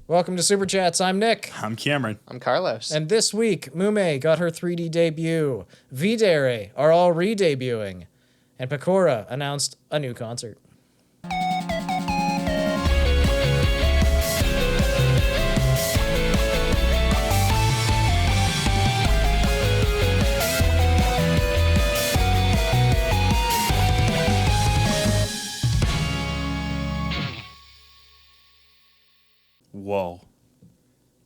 Welcome to Super Chats. I'm Nick. I'm Cameron. I'm Carlos. And this week, Mumei got her 3D debut. V-Dere are all re-debuting. And Pekora announced a new concert. Whoa.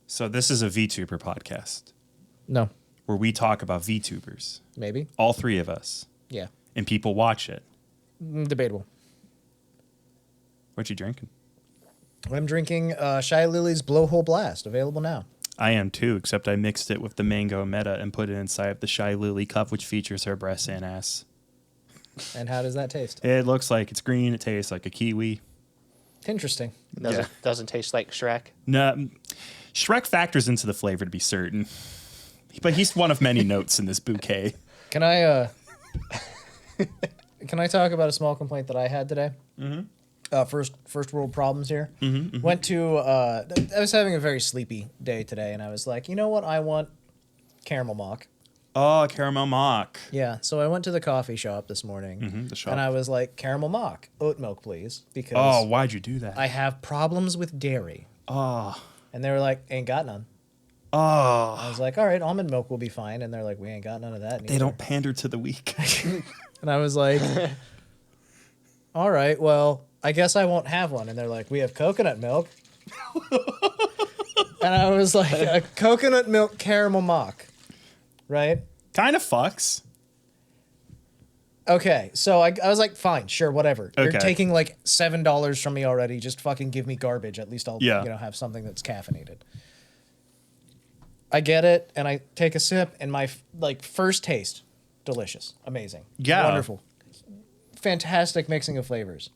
So this is a VTuber podcast No. where we talk about VTubers. Maybe. All three of us. Yeah. And people watch it. Debatable. What you drinking? I'm drinking Shy Lily's Blowhole Blast, available now. I am too, except I mixed it with the mango meta and put it inside of the Shy Lily cup, which features her breasts and ass. And how does that taste? It looks like it's green. It tastes like a kiwi. Interesting. Doesn't taste like Shrek. No, Shrek factors into the flavor to be certain, but he's one of many notes in this bouquet. Can I can I talk about a small complaint that I had today? Mm-hmm. First world problems here. Mm-hmm, mm-hmm. Went to I was having a very sleepy day today, and I was like, you know what, I want caramel mock. Oh, caramel mock. Yeah, so I went to the coffee shop this morning, the shop. and I was like, caramel mock, oat milk, please, because Oh, why'd you do that? I have problems with dairy. Oh. And they were like, ain't got none. Oh. I was like, all right, almond milk will be fine. And they're like, we ain't got none of that neither. They don't pander to the weak. And I was like, all right, well, I guess I won't have one. And they're like, we have coconut milk. And I was like, a coconut milk caramel mock, right? Kind of fucks. Okay, so I was like, fine, sure, whatever. You're Okay. taking like $7 from me already. Just fucking give me garbage. At least I'll have something that's caffeinated. I get it, and I take a sip, and my first taste, delicious, amazing, Yeah, wonderful, fantastic mixing of flavors.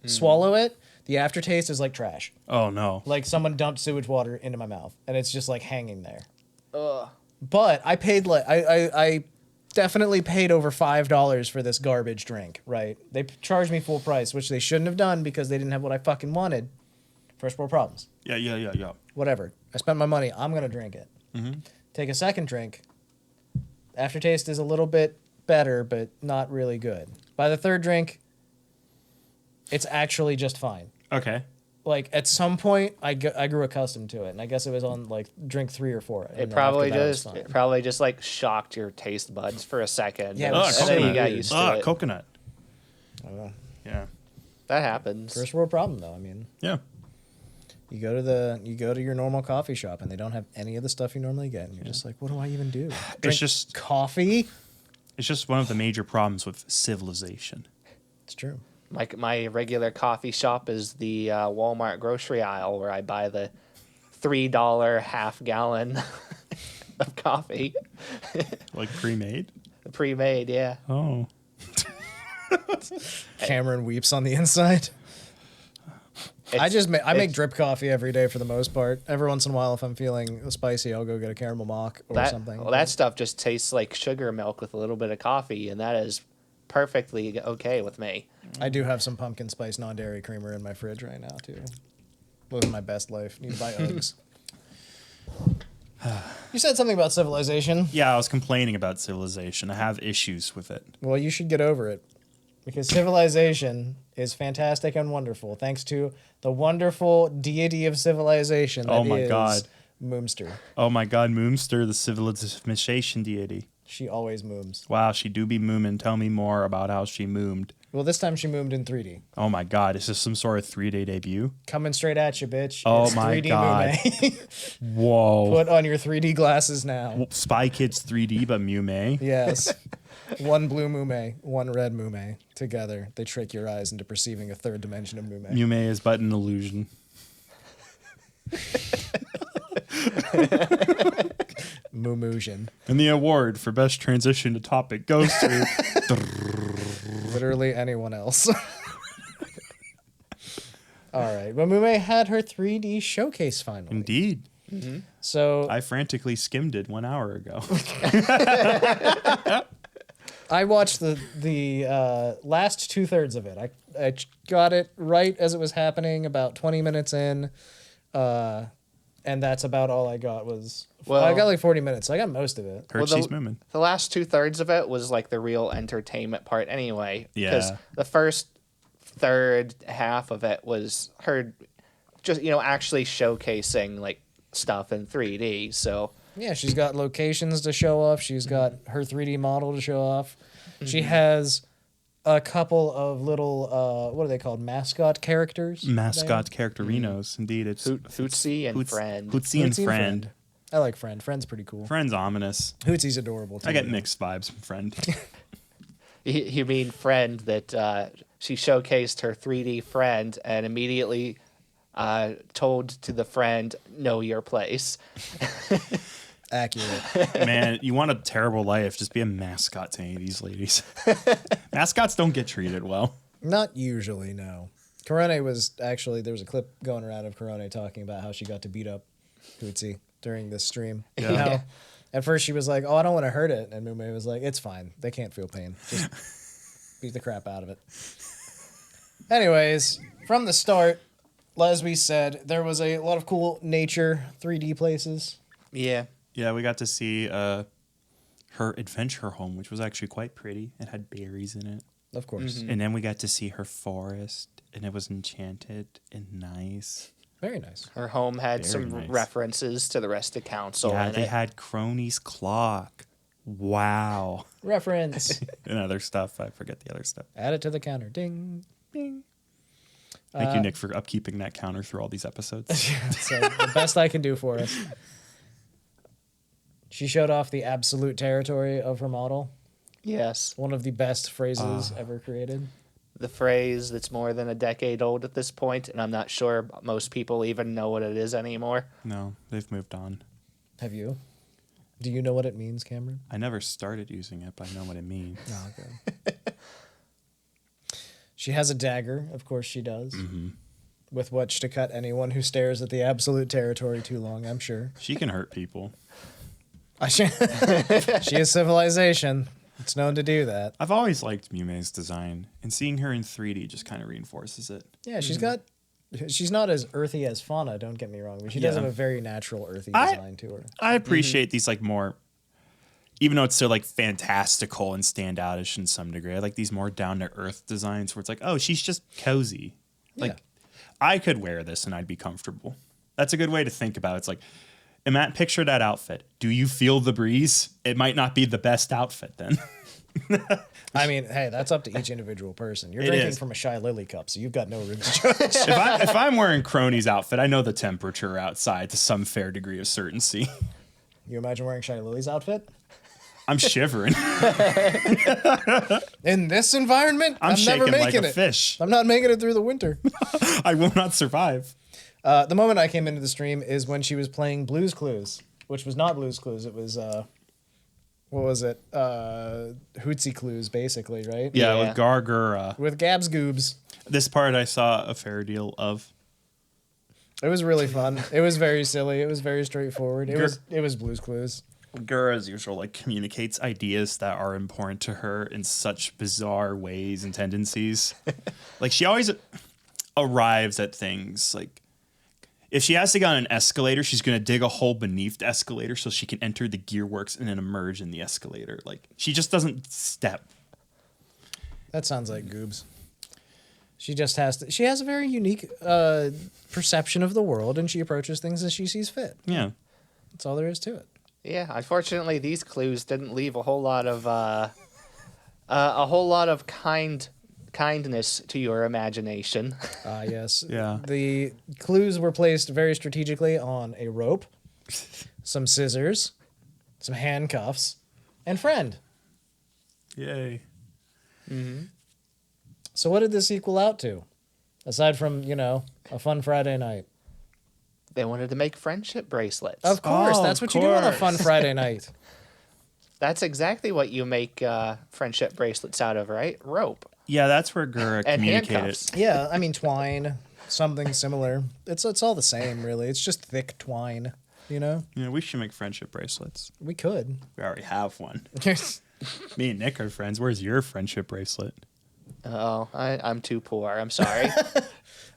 Swallow it, the aftertaste is like trash. Oh no. Like someone dumped sewage water into my mouth, and it's just like hanging there. Ugh. But I paid I definitely paid over $5 for this garbage drink, right? They charged me full price, which they shouldn't have done because they didn't have what I fucking wanted. First world problems. Yeah. Whatever. I spent my money. I'm going to drink it. Mm-hmm. Take a second drink. Aftertaste is a little bit better, but not really good. By the third drink, it's actually just fine. Okay. Like, at some point, I grew accustomed to it, and I guess it was on, like, drink 3 or 4. It probably just like shocked your taste buds for a second. Yeah, and then you got used to it. Coconut. I don't know. Yeah. That happens. First world problem, though. I mean, Yeah. you go to your normal coffee shop, and they don't have any of the stuff you normally get, and you're just like, what do I even do? Drink just coffee? It's just one of the major problems with civilization. It's true. Like my regular coffee shop is the Walmart grocery aisle where I buy the $3 half gallon of coffee. Like pre-made? Pre-made, yeah. Oh. Cameron weeps on the inside. I make drip coffee every day for the most part. Every once in a while, if I'm feeling spicy, I'll go get a caramel mock or something. Well, that stuff just tastes like sugar milk with a little bit of coffee, and that is perfectly okay with me. I do have some pumpkin spice non-dairy creamer in my fridge right now, too. Living my best life. Need to buy Uggs. You said something about civilization. Yeah, I was complaining about civilization. I have issues with it. Well, you should get over it. Because civilization is fantastic and wonderful, thanks to the wonderful deity of civilization that is God. Moomster. Oh my God, Moomster, the civilization deity. She always mooms. Wow, she do be moomin'. Tell me more about how she moomed. Well, this time she moomed in 3D. Oh my God, is this some sort of 3D debut? Coming straight at you, bitch. Oh It's my 3D God. Mumei. Whoa. Put on your 3D glasses now. Spy Kids 3D, but Mumei. Yes. One blue Mumei, one red Mumei. Together, they trick your eyes into perceiving a third dimension of Mumei. Mumei is but an illusion. Mumusion. And the award for best transition to topic goes to Literally anyone else. All right. But Mumei had her 3D showcase finally. Indeed. Mm-hmm. So I frantically skimmed it 1 hour ago. I watched the last 2/3 of it. I got it right as it was happening, about 20 minutes in. and that's about all I got was. Well- I got like 40 minutes. So I got most of it. Heard she's Moomin. The last 2/3 of it was like the real entertainment part anyway. Because Yeah. the first third half of it was her just, actually showcasing like stuff in 3D. So Yeah, she's got locations to show off. She's got her 3D model to show off. She has a couple of little, what are they called? Mascot characters? Mascot characterinos. Indeed, it's Hootsie and Friend. Hootsie and Hootsie and Friend. I like Friend. Friend's pretty cool. Friend's ominous. Hootsie's adorable too. I get mixed vibes from Friend. You mean Friend that she showcased her 3D friend and immediately told to the friend, know your place. Accurate. Man, you want a terrible life, just be a mascot to any of these ladies. Mascots don't get treated well. Not usually, no. Kronii was actually, there was a clip going around of Kronii talking about how she got to beat up Hootsie during this stream. Yeah. You know, at first she was like, oh, I don't want to hurt it. And Mumei was like, it's fine. They can't feel pain. Just beat the crap out of it. Anyways, from the start, as we said, there was a lot of cool nature 3D places. Yeah. Yeah, we got to see her adventure home, which was actually quite pretty. It had berries in it. Of course. And then we got to see her forest, and it was enchanted and nice. Very nice. Her home had Very some nice. references to the rest of council. Yeah, in they it. had Kronii's clock. Wow. Reference. And other stuff. I forget the other stuff. Add it to the counter. Ding. Ding. Thank you, Nick, for upkeeping that counter through all these episodes. So the best I can do for us. She showed off the absolute territory of her model. Yes. One of the best phrases ever created. The phrase that's more than a decade old at this point, and I'm not sure most people even know what it is anymore. No, they've moved on. Have you? Do you know what it means, Cameron? I never started using it, but I know what it means. No, okay. She has a dagger, of course she does, with which to cut anyone who stares at the absolute territory too long, I'm sure. She can hurt people. She is civilization. It's known to do that. I've always liked Mumei's design, and seeing her in 3D just kind of reinforces it. Yeah, she's not as earthy as Fauna, don't get me wrong, but she does Yeah. have a very natural earthy design to her. I appreciate these like more, even though it's so like fantastical and standoutish in some degree. I like these more down to earth designs where it's like, oh, she's just cozy. Like, I could wear this and I'd be comfortable. That's a good way to think about it. It's like, Matt, picture that outfit. Do you feel the breeze? It might not be the best outfit then. I mean, hey, that's up to each individual person. You're It drinking is. from a Shy Lily cup, so you've got no room to judge. if I'm wearing Kronii's outfit, I know the temperature outside to some fair degree of certainty. You imagine wearing Shy Lily's outfit? I'm shivering. In this environment, I'm never shaking like making a it. fish. I'm not making it through the winter. I will not survive. The moment I came into the stream is when she was playing Blue's Clues, which was not Blue's Clues. It was, what was it? Hootsie Clues, basically, right? Yeah, Yeah. with Gargura. With Gabs Goobs. This part I saw a fair deal of. It was really fun. It was very silly. It was very straightforward. It was Blue's Clues. Gura, as usual, like communicates ideas that are important to her in such bizarre ways and tendencies. Like she always arrives at things like if she has to get on an escalator, she's gonna dig a hole beneath the escalator so she can enter the gearworks and then emerge in the escalator. Like she just doesn't step. That sounds like Goobs. She just has to. She has a very unique perception of the world, and she approaches things as she sees fit. Yeah. That's all there is to it. Yeah, unfortunately, these clues didn't leave a whole lot of kindness to your imagination. Yes. Yeah. The clues were placed very strategically on a rope, some scissors, some handcuffs, and friend. Yay. So what did this equal out to? Aside from, a fun Friday night. They wanted to make friendship bracelets. Of course, Oh, that's of what you do on a course. fun Friday night. That's exactly what you make friendship bracelets out of, right? Rope Yeah, that's where Gura and communicated. handcuffs. Yeah, I mean twine, something similar. It's all the same, really. It's just thick twine, Yeah, we should make friendship bracelets. We could. We already have one. Me and Nick are friends. Where's your friendship bracelet? Oh, I'm too poor. I'm sorry.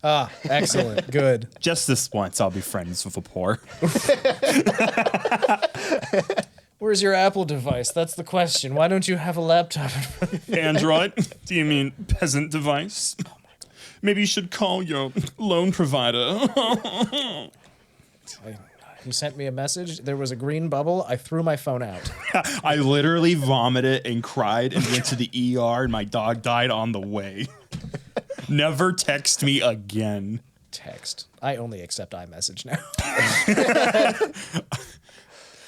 Ah, excellent. Good. Just this once, I'll be friends with a poor. Where's your Apple device? That's the question. Why don't you have a laptop? Android? Do you mean peasant device? Maybe you should call your loan provider. He sent me a message. There was a green bubble. I threw my phone out. I literally vomited and cried and went to the ER, and my dog died on the way. Never text me again. Text. I only accept iMessage now.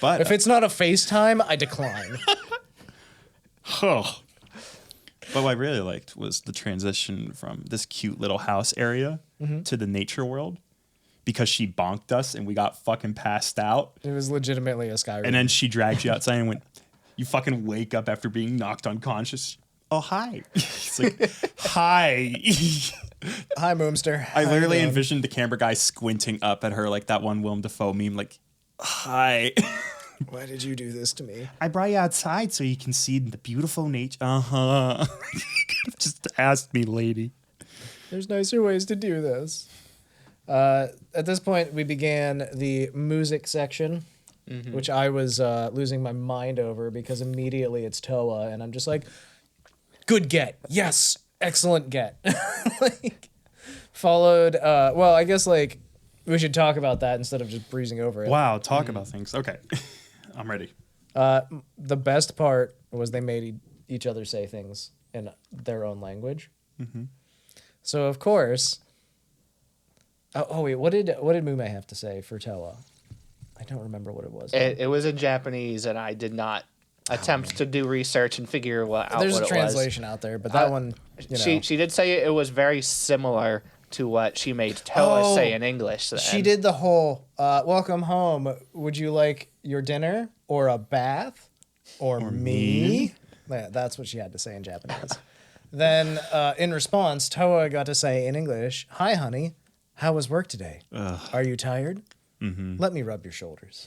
But If it's not a FaceTime, I decline. But what I really liked was the transition from this cute little house area to the nature world, because she bonked us and we got fucking passed out. It was legitimately a Skyrim. And then she dragged you outside and went, you fucking wake up after being knocked unconscious. Oh, hi. It's like, hi. Hi, Moomster. I literally envisioned the camera guy squinting up at her like that one Willem Dafoe meme, like, hi. Why did you do this to me? I brought you outside so you can see the beautiful nature. Uh-huh. Just ask me, lady. There's nicer ways to do this. At this point, we began the music section, which I was losing my mind over because immediately it's Toa, and I'm just like, good get. Yes. Excellent get. Like, followed, well, I guess, like, we should talk about that instead of just breezing over it. Wow, talk about things. Okay. I'm ready. The best part was they made each other say things in their own language. So, of course... Oh, wait, what did Mumei have to say for Toa? I don't remember what it was. It was in Japanese, and I did not attempt to do research and figure out what it was. There's a translation out there, but that one, you know. She did say it was very similar to what she made Toa say in English. Then. She did the whole, welcome home. Would you like your dinner or a bath or me? Yeah, that's what she had to say in Japanese. Then, in response, Toa got to say in English, hi, honey. How was work today? Are you tired? Let me rub your shoulders.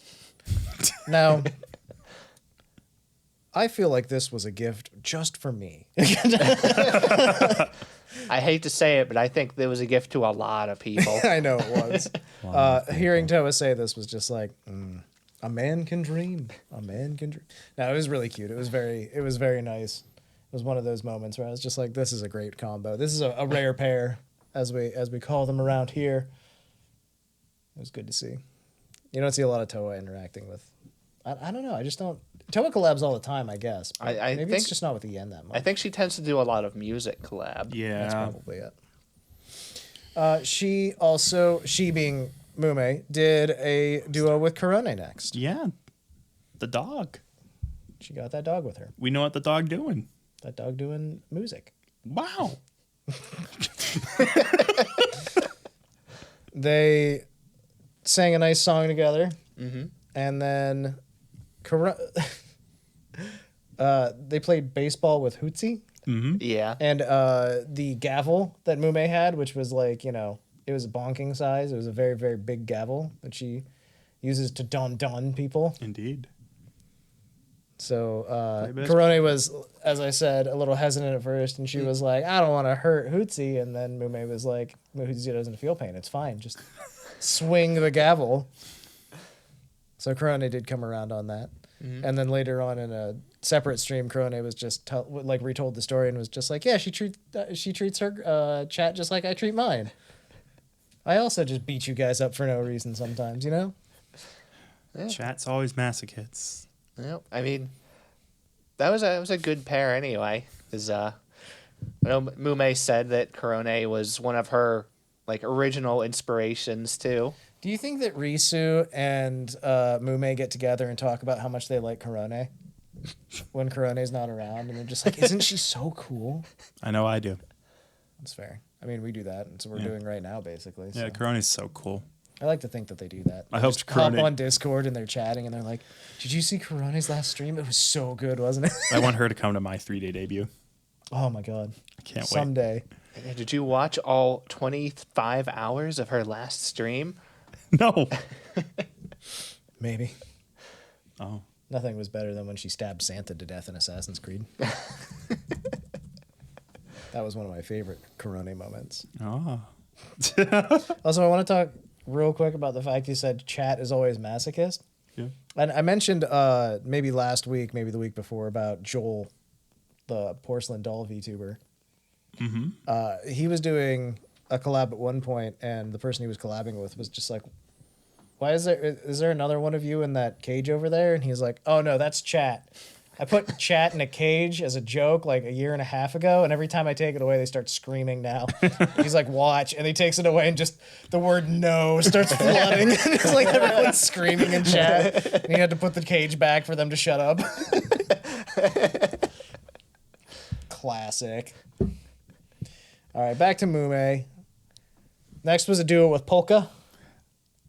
Now, I feel like this was a gift just for me. I hate to say it, but I think there was a gift to a lot of people. I know it was. Hearing Toa say this was just like, a man can dream. A man can dream. No, it was really cute. It was very nice. It was one of those moments where I was just like, this is a great combo. This is a rare pair. As we call them around here. It was good to see. You don't see a lot of Toa interacting with. I don't know. I just don't. Toa collabs all the time, I guess. I maybe think, it's just not with the Yen that much. I think she tends to do a lot of music collab. Yeah. That's probably it. She being Mumei, did a duo with Kronii next. Yeah. The dog. She got that dog with her. We know what the dog doing. That dog doing music. Wow. They sang a nice song together, and then they played baseball with Hootsie. Yeah. And the gavel that Mumei had, which was like, you know, it was a bonking size. It was a very, very big gavel that she uses to don people. Indeed. So Kronii was, as I said, a little hesitant at first, and she was like, I don't want to hurt Hootsie. And then Mumei was like, Hootsie doesn't feel pain. It's fine. Just swing the gavel. So Kronii did come around on that. And then later on in a separate stream, Kronii was just retold the story and was just like, yeah, she treats her chat just like I treat mine. I also just beat you guys up for no reason sometimes, you know? Yeah. Chat's always masochists. Yeah, I mean, that was a good pair anyway. Because I know Mumei said that Kronii was one of her like original inspirations too. Do you think that Risu and Mumei get together and talk about how much they like Kronii when Koroni's not around, and they're just like, "Isn't she so cool?" I know I do. That's fair. I mean, we do that, and so we're doing right now, basically. Yeah, So. Koroni's so cool. I like to think that they do that. I hope just hop Kronii- on Discord and they're chatting and they're like, "Did you see Koroni's last stream? It was so good, wasn't it?" I want her to come to my 3-day debut. Oh my god! I can't wait. Someday. Did you watch all 25 hours of her last stream? No. Maybe. Oh. Nothing was better than when she stabbed Santa to death in Assassin's Creed. That was one of my favorite Kronii moments. Oh. Also, I want to talk real quick about the fact you said chat is always masochist. Yeah. And I mentioned maybe last week, maybe the week before, about Joel, the porcelain doll VTuber. Mm-hmm. He was doing a collab at one point, and the person he was collabing with was just like, "Why is there another one of you in that cage over there?" And he's like, "Oh no, that's chat. I put chat in a cage as a joke like a year and a half ago, and every time I take it away, they start screaming now." He's like, "Watch," and he takes it away, and just the word "no" starts flooding. It's like everyone's screaming in chat, and he had to put the cage back for them to shut up. Classic. All right, back to Mumei. Next was a duo with Polka.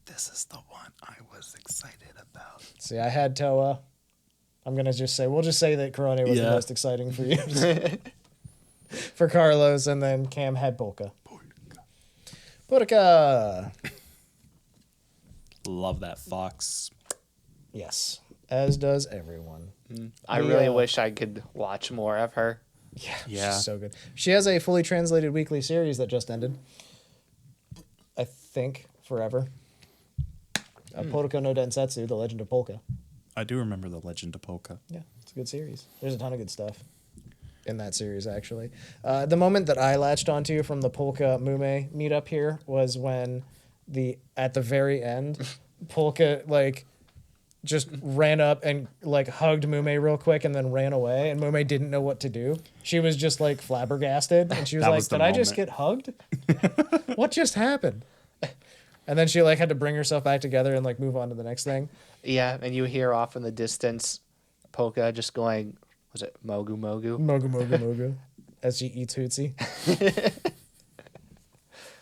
This is the one I was excited about. See, I had Toa. We'll just say that Kronii was the most exciting for you. For Carlos, and then Cam had Polka. Polka. Love that fox. Yes, as does everyone. I really wish I could watch more of her. Yeah. She's so good. She has a fully translated weekly series that just ended. I think forever. Polka no Densetsu, The Legend of Polka. I do remember The Legend of Polka. Yeah, it's a good series. There's a ton of good stuff in that series, actually. The moment that I latched onto from the Polka Mumei meetup here was when at the very end, Polka just ran up and hugged Mumei real quick and then ran away, and Mumei didn't know what to do. She was just flabbergasted, and she was like, "Did I just get hugged? What just happened?" And then she had to bring herself back together and move on to the next thing. Yeah, and you hear off in the distance Polka just going, was it Mogu Mogu? Mogu Mogu Mogu. As she eats Hootsie.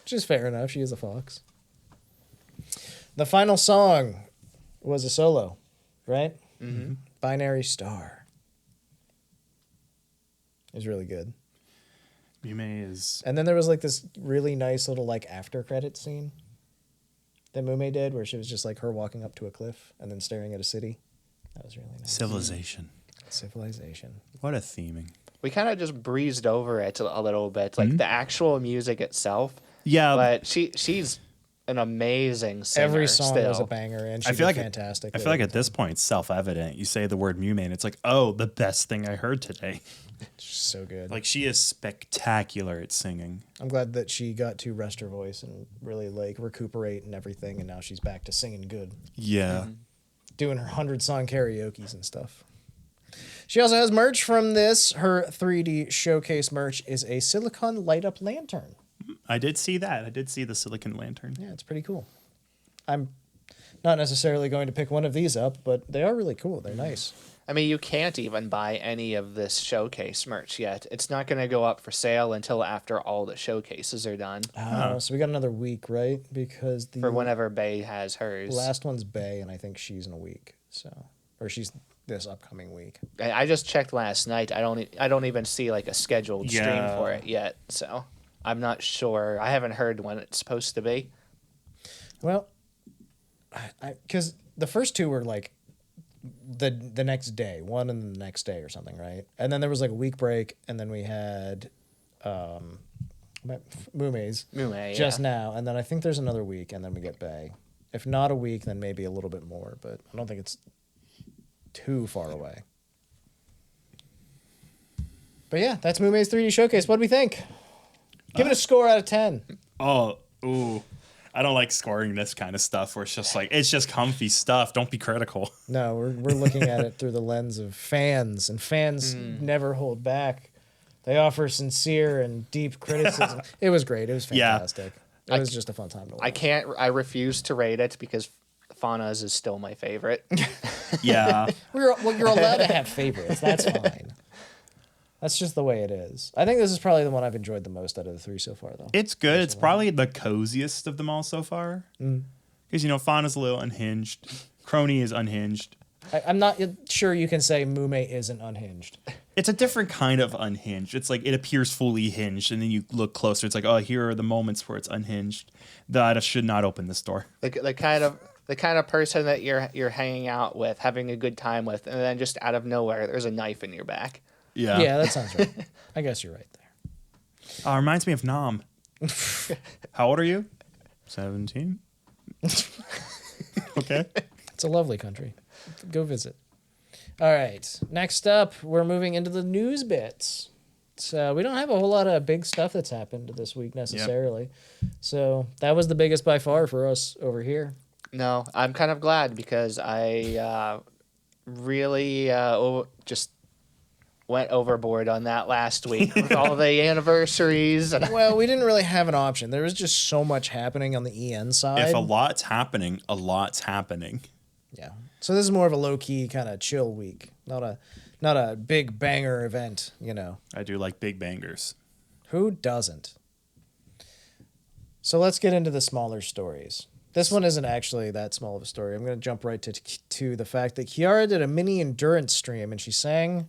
Which is fair enough. She is a fox. The final song was a solo, right? Mm-hmm. Binary Star. It was really good. Mumei is... And then there was this really nice little after credit scene that Mumei did, where she was just her walking up to a cliff and then staring at a city. That was really nice. Civilization. What a theming. We kind of just breezed over it a little bit, the actual music itself. Yeah. But she's an amazing singer. Every song still. was a banger, and she did fantastic. I feel like at this point it's self-evident. You say the word Mumei, and it's oh, the best thing I heard today. She's so good. She is spectacular at singing. I'm glad that she got to rest her voice and really recuperate and everything, and now she's back to singing good. Yeah. Doing her 100-song karaoke's and stuff. She also has merch from this. Her 3D showcase merch is a silicone light-up lantern. I did see that. I did see the silicone lantern. Yeah, it's pretty cool. I'm not necessarily going to pick one of these up, but they are really cool. They're nice. I mean, you can't even buy any of this showcase merch yet. It's not going to go up for sale until after all the showcases are done. So we got another week, right? Because for whenever Bae has hers. Last one's Bae, and I think she's in a week. Or she's this upcoming week. I just checked last night. I don't even see a scheduled stream for it yet. So I'm not sure. I haven't heard when it's supposed to be. Well, because the first two were the next day, one and the next day or something, right? And then there was a week break, and then we had Mumei's just now, and then I think there's another week, and then we get Bae. If not a week, then maybe a little bit more, but I don't think it's too far away. But yeah, that's Mumei's 3D showcase. What do we think? Give it a score out of 10. Oh, ooh. I don't like scoring this kind of stuff where it's just it's just comfy stuff. Don't be critical. No, we're looking at it through the lens of fans, and fans never hold back. They offer sincere and deep criticism. It was great. It was fantastic. It was just a fun time to watch. I refuse to rate it because Fauna's is still my favorite. Yeah. You're allowed to have favorites. That's fine. That's just the way it is. I think this is probably the one I've enjoyed the most out of the three so far, though. It's good. It's probably the coziest of them all so far. Because, Fauna's a little unhinged. Kronii is unhinged. I'm not sure you can say Mumei isn't unhinged. It's a different kind of unhinged. It's it appears fully hinged, and then you look closer. It's oh, here are the moments where it's unhinged. That I should not open this door. The kind of person that you're hanging out with, having a good time with, and then just out of nowhere, there's a knife in your back. Yeah. Yeah, that sounds right. I guess you're right there. Reminds me of Nam. How old are you? 17. Okay. It's a lovely country. Go visit. All right. Next up, we're moving into the news bits. So we don't have a whole lot of big stuff that's happened this week necessarily. Yep. So that was the biggest by far for us over here. No, I'm kind of glad because I really just went overboard on that last week with all the anniversaries. Well, we didn't really have an option. There was just so much happening on the EN side. If a lot's happening, a lot's happening. Yeah. So this is more of a low-key kind of chill week. Not a big banger event, you know. I do like big bangers. Who doesn't? So let's get into the smaller stories. This one isn't actually that small of a story. I'm going to jump right to the fact that Kiara did a mini endurance stream and she sang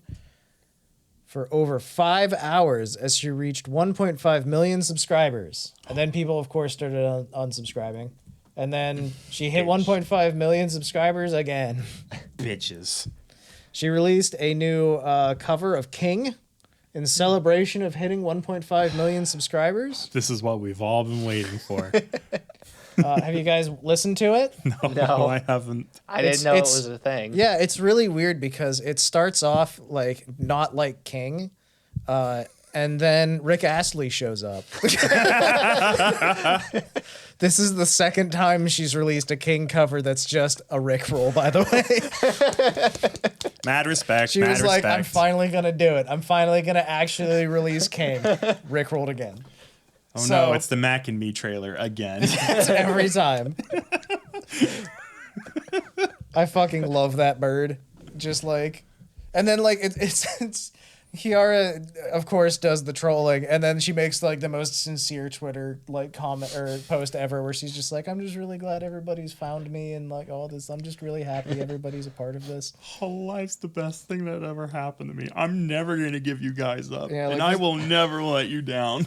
for over 5 hours as she reached 1.5 million subscribers. And then people, of course, started unsubscribing. And then she hit 1.5 million subscribers again. Bitches. She released a new cover of King in celebration of hitting 1.5 million subscribers. This is what we've all been waiting for. Have you guys listened to it? No, I haven't. I didn't know it was a thing. Yeah, it's really weird because it starts off like not like King, and then Rick Astley shows up. This is the second time she's released a King cover that's just a Rick roll, by the way. Mad respect. She was like, I'm finally going to do it. I'm finally going to actually release King. Rick rolled again. Oh no, it's the Mac and Me trailer again. It's every time. I fucking love that bird. Just like, and then like it's Kiara, of course, does the trolling, and then she makes like the most sincere Twitter like comment or post ever, where she's just like, "I'm just really glad everybody's found me and like all this. I'm just really happy everybody's a part of this. Whole life's the best thing that ever happened to me. I'm never gonna give you guys up, Yeah, like and I will never let you down."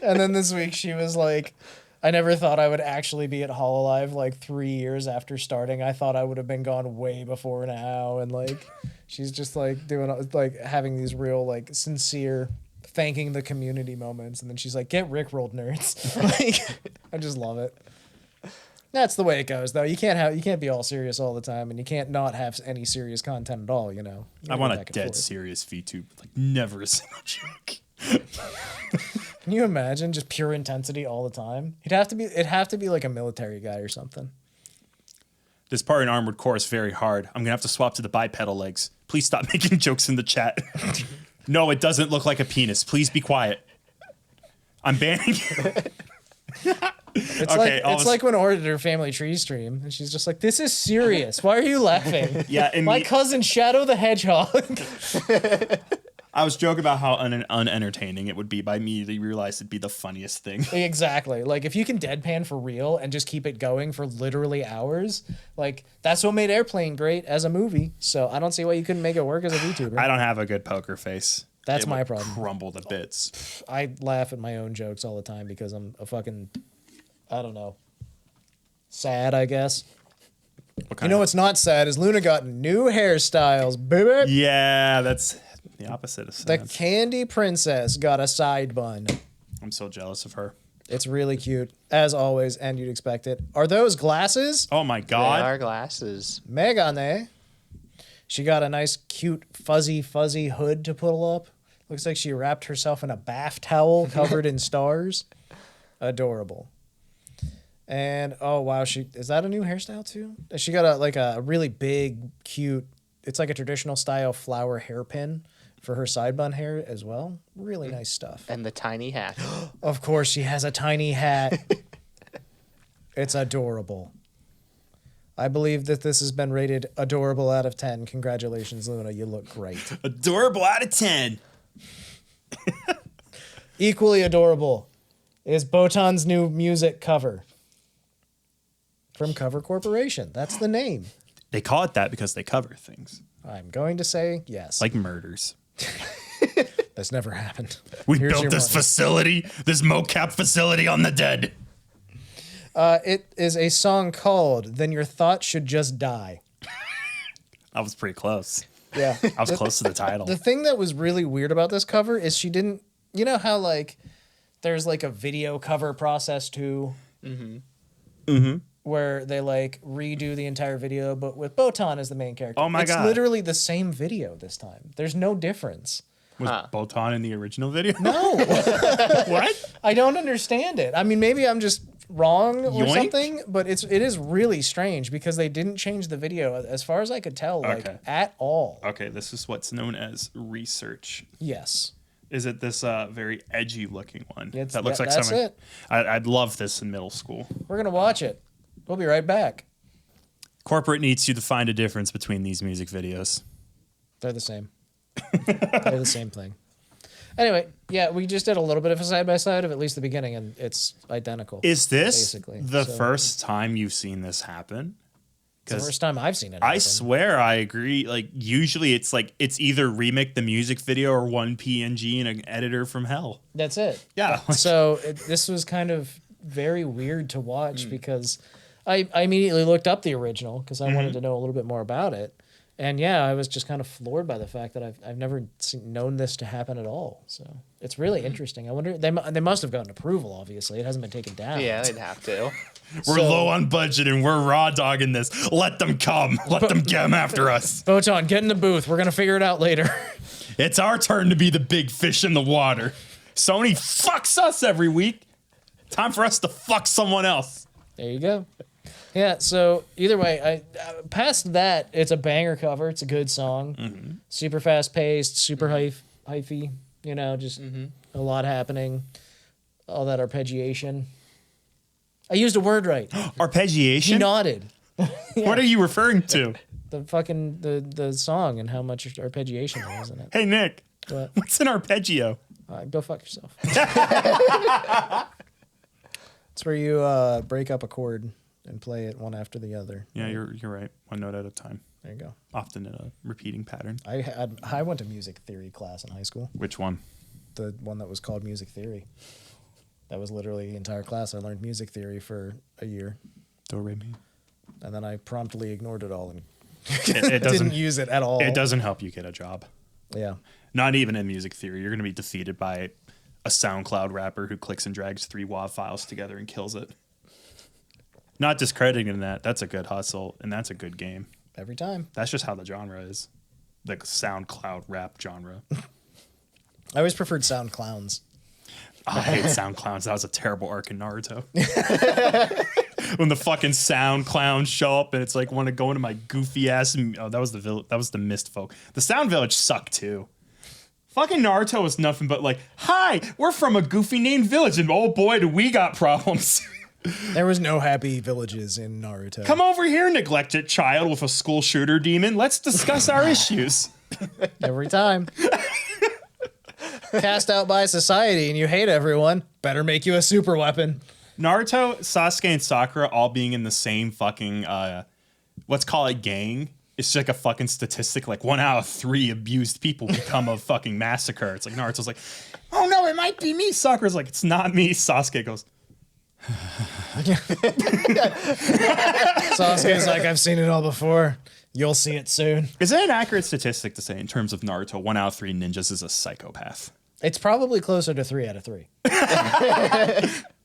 And then this week she was like, I never thought I would actually be at Hololive like 3 years after starting. I thought I would have been gone way before now. And like, she's just like doing like having these real like sincere thanking the community moments. And then she's like, get Rickrolled, nerds. Like, I just love it. That's the way it goes though. You can't be all serious all the time, and you can't not have any serious content at all, you know. I want a dead serious VTube, like never a single joke. Can you imagine just pure intensity all the time? It'd have to be like a military guy or something. This part in Armored Core is very hard. I'm gonna have to swap to the bipedal legs. Please stop making jokes in the chat. No, it doesn't look like a penis. Please be quiet. I'm banning you. It's like when Ora did her family tree stream, and she's just like, "This is serious. Why are you laughing?" Yeah, my cousin Shadow the Hedgehog. I was joking about how unentertaining it would be, but I immediately realized it'd be the funniest thing. Exactly. Like, if you can deadpan for real and just keep it going for literally hours, like, that's what made Airplane great as a movie. So I don't see why you couldn't make it work as a VTuber. I don't have a good poker face. That's my problem. Crumble to bits. I laugh at my own jokes all the time because I'm a fucking, I don't know, sad, I guess. You know what's not sad is Luna got new hairstyles, baby. Yeah, that's the opposite of sad. The Candy Princess got a side bun. I'm so jealous of her. It's really cute, as always, and you'd expect it. Are those glasses? Oh my god. They are glasses. Megane. She got a nice, cute, fuzzy hood to pull up. Looks like she wrapped herself in a bath towel covered in stars. Adorable. And, oh wow, is that a new hairstyle too? She got a really big, cute, it's like a traditional style flower hairpin for her side bun hair as well. Really nice stuff. And the tiny hat. Of course, she has a tiny hat. It's adorable. I believe that this has been rated adorable out of 10. Congratulations, Luna. You look great. Adorable out of 10. Equally adorable is Botan's new music cover from Cover Corporation. That's the name. They call it that because they cover things. I'm going to say yes. Like murders. That's never happened. We Here's built your this money. facility, this mocap facility on the dead. It is a song called Then Your Thought Should Just Die. I was pretty close. Yeah. I was close to the title. The thing that was really weird about this cover is she didn't You know how like there's like a video cover process too, where they like redo the entire video, but with Botan as the main character. Oh my God. It's literally the same video this time. There's no difference. Was Botan in the original video? No. What? I don't understand it. I mean, maybe I'm just wrong or Yoink? something, but it is really strange because they didn't change the video as far as I could tell, like at all. Okay, this is what's known as research. Yes. Is it this very edgy looking one It's- that looks like that's something? it. I'd love this in middle school. We're gonna watch it. We'll be right back. Corporate needs you to find a difference between these music videos. They're the same. They're the same thing. Anyway, yeah, we just did a little bit of a side by side of at least the beginning, and it's identical. Is this basically. the So- first time you've seen this happen? It's the first time I've seen it. I happen. swear I agree. Like usually it's like it's either remake the music video or one PNG and an editor from hell. That's it. Yeah. So this was kind of very weird to watch because I immediately looked up the original because I wanted to know a little bit more about it. And yeah, I was just kind of floored by the fact that I've never known this to happen at all. So it's really interesting. I wonder they must have gotten approval. Obviously, it hasn't been taken down. Yeah, they'd have to. We're low on budget and we're raw dogging this. Let them come. Let them come after us. Botan, get in the booth. We're gonna figure it out later. It's our turn to be the big fish in the water. Sony fucks us every week. Time for us to fuck someone else. There you go. Yeah. So either way, past that, it's a banger cover. It's a good song. Super fast paced, super hyphy. You know, just a lot happening. All that arpeggiation. I used a word right. He Arpeggiation? nodded. What are you referring to? The fucking the song and how much arpeggiation there is in it. Hey, Nick. What? What's an arpeggio? Go fuck yourself. It's where you break up a chord and play it one after the other. Yeah, you're right. One note at a time. There you go. Often in a repeating pattern. I went to music theory class in high school. Which one? The one that was called music theory. That was literally the entire class. I learned music theory for a year, Do re mi. and then I promptly ignored it all and It doesn't didn't use it at all. It doesn't help you get a job. Yeah. Not even in music theory. You're going to be defeated by a SoundCloud rapper who clicks and drags 3 WAV files together and kills it. Not discrediting that. That's a good hustle, and that's a good game. Every time. That's just how the genre is. The SoundCloud rap genre. I always preferred sound clowns. I hate sound clowns. That was a terrible arc in Naruto. When the fucking sound clowns show up and it's like want to go into my goofy ass. That was the mist folk. The sound village sucked too. Fucking Naruto was nothing but like, hi, we're from a goofy named village, and oh boy, do we got problems. There was no happy villages in Naruto. Come over here, neglected child with a school shooter demon. Let's discuss our issues. Every time. Cast out by society and you hate everyone, better make you a super weapon. Naruto, Sasuke, and Sakura all being in the same fucking, let's call it gang. It's like a fucking statistic. Like 1 out of 3 abused people become a fucking massacre. It's like Naruto's like, oh no, it might be me. Sakura's like, it's not me. Sasuke goes, Sasuke's like, I've seen it all before. You'll see it soon. is that an accurate statistic to say in terms of Naruto? 1 out of 3 ninjas is a psychopath. It's probably closer to 3 out of 3.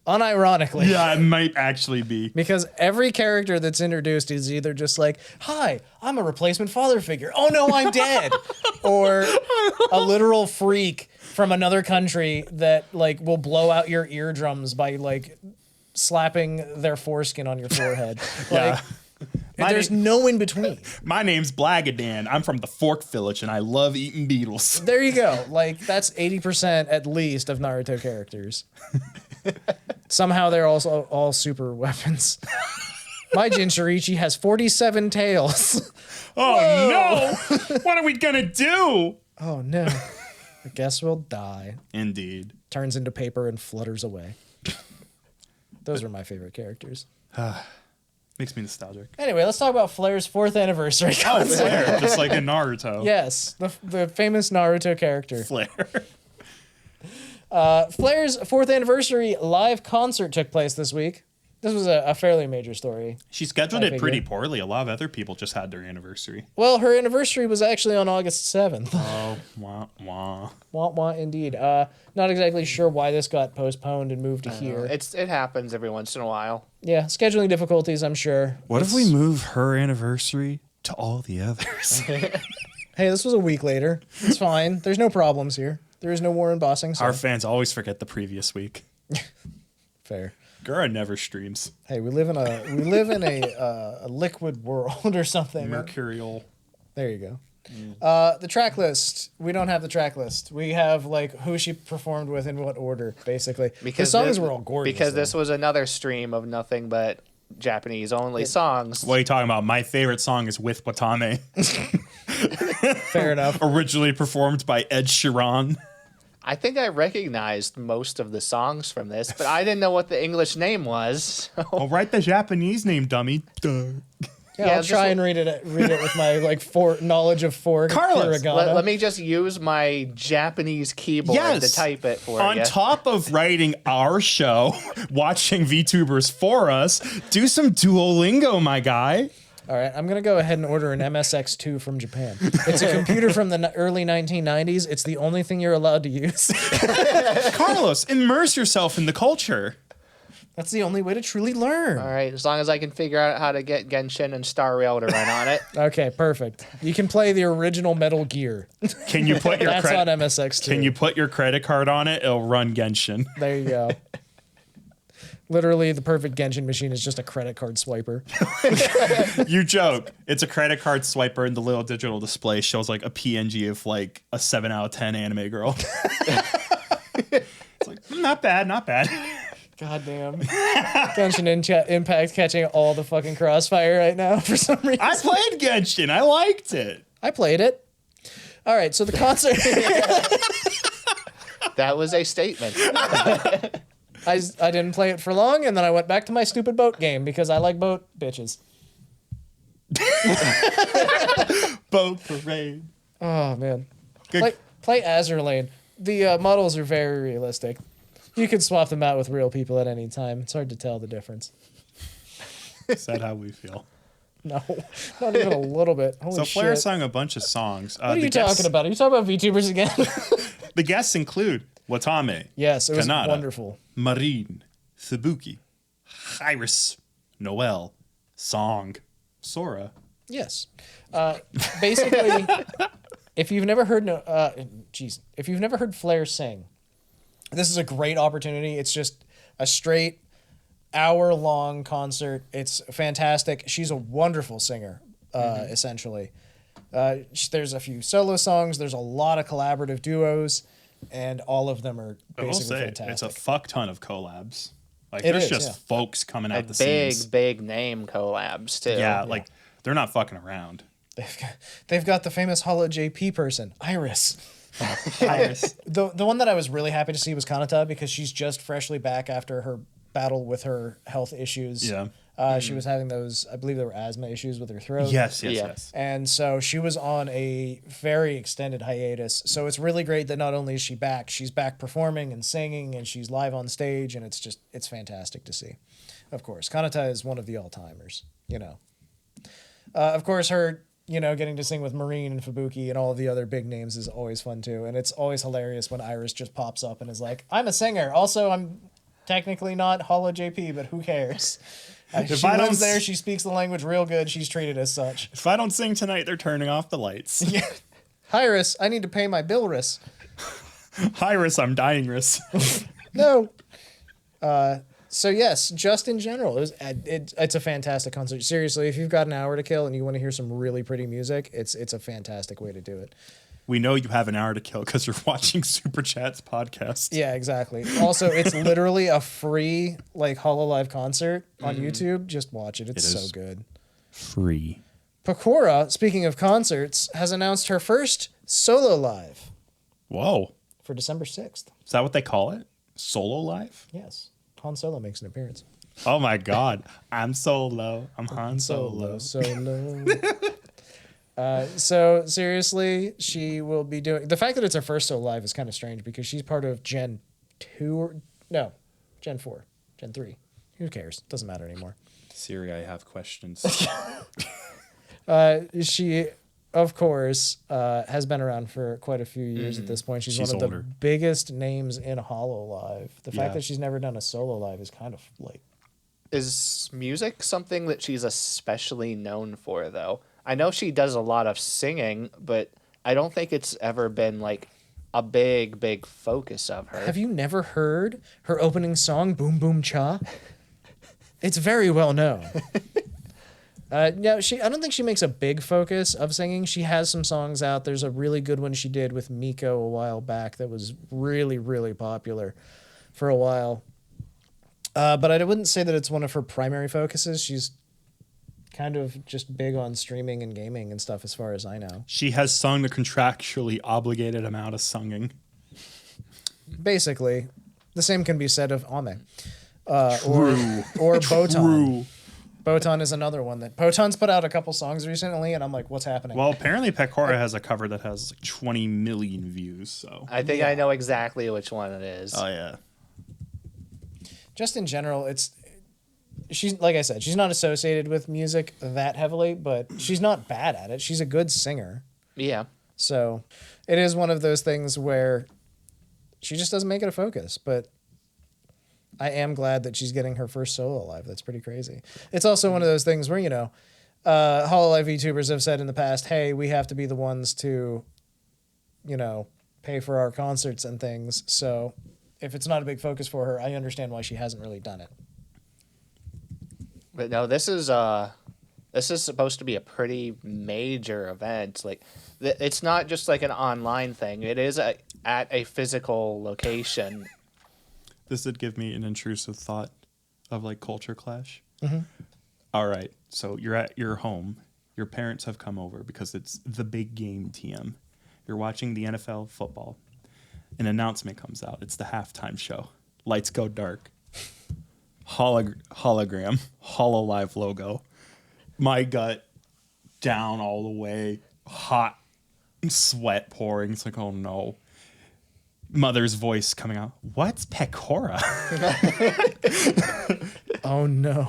Unironically. Yeah, it might actually be. Because every character that's introduced is either just like, hi, I'm a replacement father figure. Oh no, I'm dead. Or a literal freak from another country that like will blow out your eardrums by like slapping their foreskin on your forehead. Like, there's no in between. My name's Blagadan. I'm from the Fork Village, and I love eating beetles. There you go. Like, that's 80% at least of Naruto characters. Somehow they're also all super weapons. My Jinchurichi has 47 tails. Oh no! What are we gonna do? Oh no. I guess we'll die. Indeed. Turns into paper and flutters away. Those are my favorite characters. Makes me nostalgic. Anyway, let's talk about Flare's 4th anniversary concert. Flare, just like in Naruto. Yes, the famous Naruto character. Flare. Flare's 4th anniversary live concert took place this week. This was a fairly major story. She scheduled I it pretty figured. poorly. A lot of other people just had their anniversary. Well, her anniversary was actually on August 7th. Oh, wah, wah. Wah, wah, indeed. Not exactly sure why this got postponed and moved to here. It happens every once in a while. Yeah, scheduling difficulties, I'm sure. What if we move her anniversary to all the others? Hey, this was a week later. It's fine. There's no problems here. There is no war in bossing. So. Our fans always forget the previous week. Fair. Gura never streams. Hey, we live in a liquid world or something. Mercurial. There you go. The track list. We don't have the track list. We have like who she performed with in what order, basically. Because the songs were all gorgeous. Because though. this was another stream of nothing but Japanese only songs. What are you talking about? My favorite song is With Watame. Fair enough. Originally performed by Ed Sheeran. I think I recognized most of the songs from this, but I didn't know what the English name was. So. I'll write the Japanese name, dummy. Duh. Yeah, Yeah, I'll try and read it with my like knowledge of four Carlos, hiragana. Let me just use my Japanese keyboard to type it for On you. top of writing our show, watching VTubers for us, do some Duolingo, my guy. All right, I'm going to go ahead and order an MSX2 from Japan. It's a computer from the early 1990s. It's the only thing you're allowed to use. Carlos, immerse yourself in the culture. That's the only way to truly learn. All right, as long as I can figure out how to get Genshin and Star Rail to run on it. Okay, perfect. You can play the original Metal Gear. Can you put your That's on MSX2. Can you put your credit card on it? It'll run Genshin. There you go. Literally, the perfect Genshin machine is just a credit card swiper. You joke. It's a credit card swiper, and the little digital display shows like a PNG of like a 7 out of 10 anime girl. It's like, not bad, not bad. Goddamn. Genshin Impact catching all the fucking crossfire right now for some reason. I played Genshin. I liked it. I played it. All right, so the concert. That was a statement. I didn't play it for long, and then I went back to my stupid boat game because I like boat bitches. Boat parade. Oh, man. Good. Play Azur Lane. The models are very realistic. You can swap them out with real people at any time. It's hard to tell the difference. Is that how we feel? No, not even a little bit. Holy So shit. Flair sang a bunch of songs. What are you talking about? Are you talking about VTubers again? The guests include Watame, Yes, it was Kanata, wonderful. Marin, Tsubuki, Iris, Noel, Song, Sora. Yes. Basically, if you've never heard if you've never heard Flair sing, this is a great opportunity. It's just a straight hour-long concert. It's fantastic. She's a wonderful singer, essentially. There's a few solo songs. There's a lot of collaborative duos, and all of them are I will basically say, fantastic. it's a fuck ton of collabs. Like, It there's is, just yeah. folks coming out the Big, scenes. big name collabs, too. Yeah, like, they're not fucking around. They've got the famous Holo JP person, Iris. Iris. The one that I was really happy to see was Kanata because she's just freshly back after her battle with her health issues. Yeah. She was having those, I believe there were asthma issues with her throat. Yes. Yeah. And so she was on a very extended hiatus. So it's really great that not only is she back, she's back performing and singing and she's live on stage and it's fantastic to see. Of course, Kanata is one of the all-timers, you know. Of course, her, you know, getting to sing with Marine and Fubuki and all of the other big names is always fun too. And it's always hilarious when Iris just pops up and is like, I'm a singer. Also, I'm technically not Holo JP, but who cares? She I don't lives there. She speaks the language real good. She's treated as such. If I don't sing tonight, they're turning off the lights. Yeah. Iris, I need to pay my bill, Riss. Iris, I'm dying, Riss. No. So yes, just in general, it's a fantastic concert. Seriously, if you've got an hour to kill and you want to hear some really pretty music, it's a fantastic way to do it. We know you have an hour to kill because you're watching Super Chat's podcast. Yeah, exactly. Also, it's literally a free like Hololive concert on YouTube. Just watch it. It's so good. Free. Pekora, speaking of concerts, has announced her first solo live Whoa. for December 6th. Is that what they call it? Solo live? Yes. Han Solo makes an appearance. Oh my God. I'm solo. I'm Han Solo. Solo. So seriously, she will be doing the fact that it's her first solo live is kind of strange because she's part of Gen 2 or no, Gen 4, Gen 3. Who cares? Doesn't matter anymore. Siri, I have questions. She, of course, has been around for quite a few years at this point. She's one of older. the biggest names in Hololive. The fact Yeah. that she's never done a solo live is kind of like... Is music something that she's especially known for, though? I know she does a lot of singing, but I don't think it's ever been like a big focus of her. Have you never heard her opening song, Boom Boom Cha? It's very well known. No, I don't think she makes a big focus of singing. She has some songs out. There's a really good one she did with Miko a while back that was really, really popular for a while. But I wouldn't say that it's one of her primary focuses. She's kind of just big on streaming and gaming and stuff as far as I know. She has sung the contractually obligated amount of singing. Basically, the same can be said of Ame. Or Botan. True. Botan is another one that Botan's put out a couple songs recently, and I'm like, what's happening? Well, apparently Pekora has a cover that has like 20 million views. So I think I know exactly which one it is. oh yeah, Just in general, she's like I said, she's not associated with music that heavily, but she's not bad at it. She's a good singer. Yeah. So it is one of those things where she just doesn't make it a focus, but I am glad that she's getting her first solo live. That's pretty crazy. It's also one of those things where, Hololive VTubers have said in the past, hey, we have to be the ones to, pay for our concerts and things. So if it's not a big focus for her, I understand why she hasn't really done it. But no, this is supposed to be a pretty major event. Like, it's not just like an online thing. It is at a physical location. this did give me an intrusive thought of like culture clash. Mm-hmm. All right, so you're at your home. Your parents have come over because it's the big game TM. You're watching the NFL football. An announcement comes out. It's the halftime show. Lights go dark. Hologram. Hololive logo. My gut down all the way. Hot sweat pouring. It's like, oh no. Mother's voice coming out. What's Pekora? Oh no.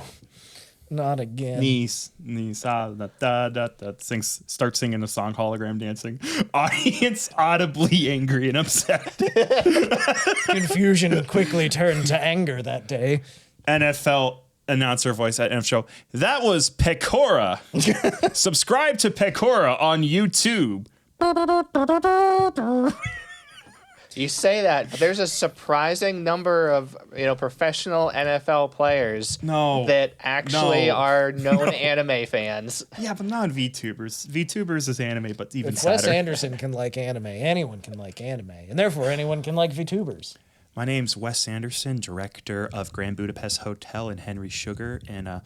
Not again. Niece, start singing the song, hologram dancing. Audience audibly angry and upset. Confusion quickly turned to anger that day. NFL announcer voice at NFL show. That was Pekora. Subscribe to Pekora on YouTube. You say that, but there's a surprising number of professional NFL players that actually are known anime fans. Yeah, but not VTubers. VTubers is anime, but even If sadder. Wes Anderson can like anime, anyone can like anime, and therefore anyone can like VTubers. My name's Wes Anderson, director of Grand Budapest Hotel and Henry Sugar, and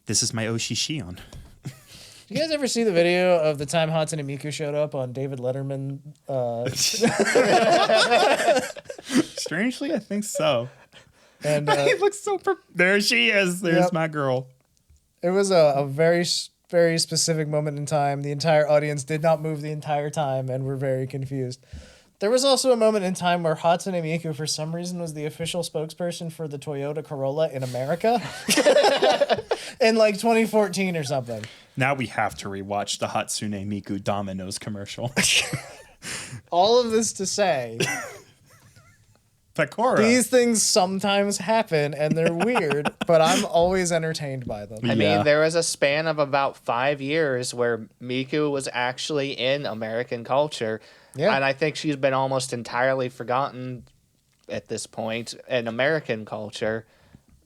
this is my Oshishion. You guys ever see the video of the time Hatsune Miku showed up on David Letterman? Strangely, I think so. And He looks so... there she is. There's Yep. my girl. it was a very, very specific moment in time. The entire audience did not move the entire time and were very confused. There was also a moment in time where Hatsune Miku, for some reason, was the official spokesperson for the Toyota Corolla in America in like 2014 or something. Now we have to rewatch the Hatsune Miku Domino's commercial. All of this to say, Pekora. these things sometimes happen and they're weird, but I'm always entertained by them. I Yeah. mean, there was a span of about 5 years where Miku was actually in American culture. Yeah. And I think she's been almost entirely forgotten at this point in American culture.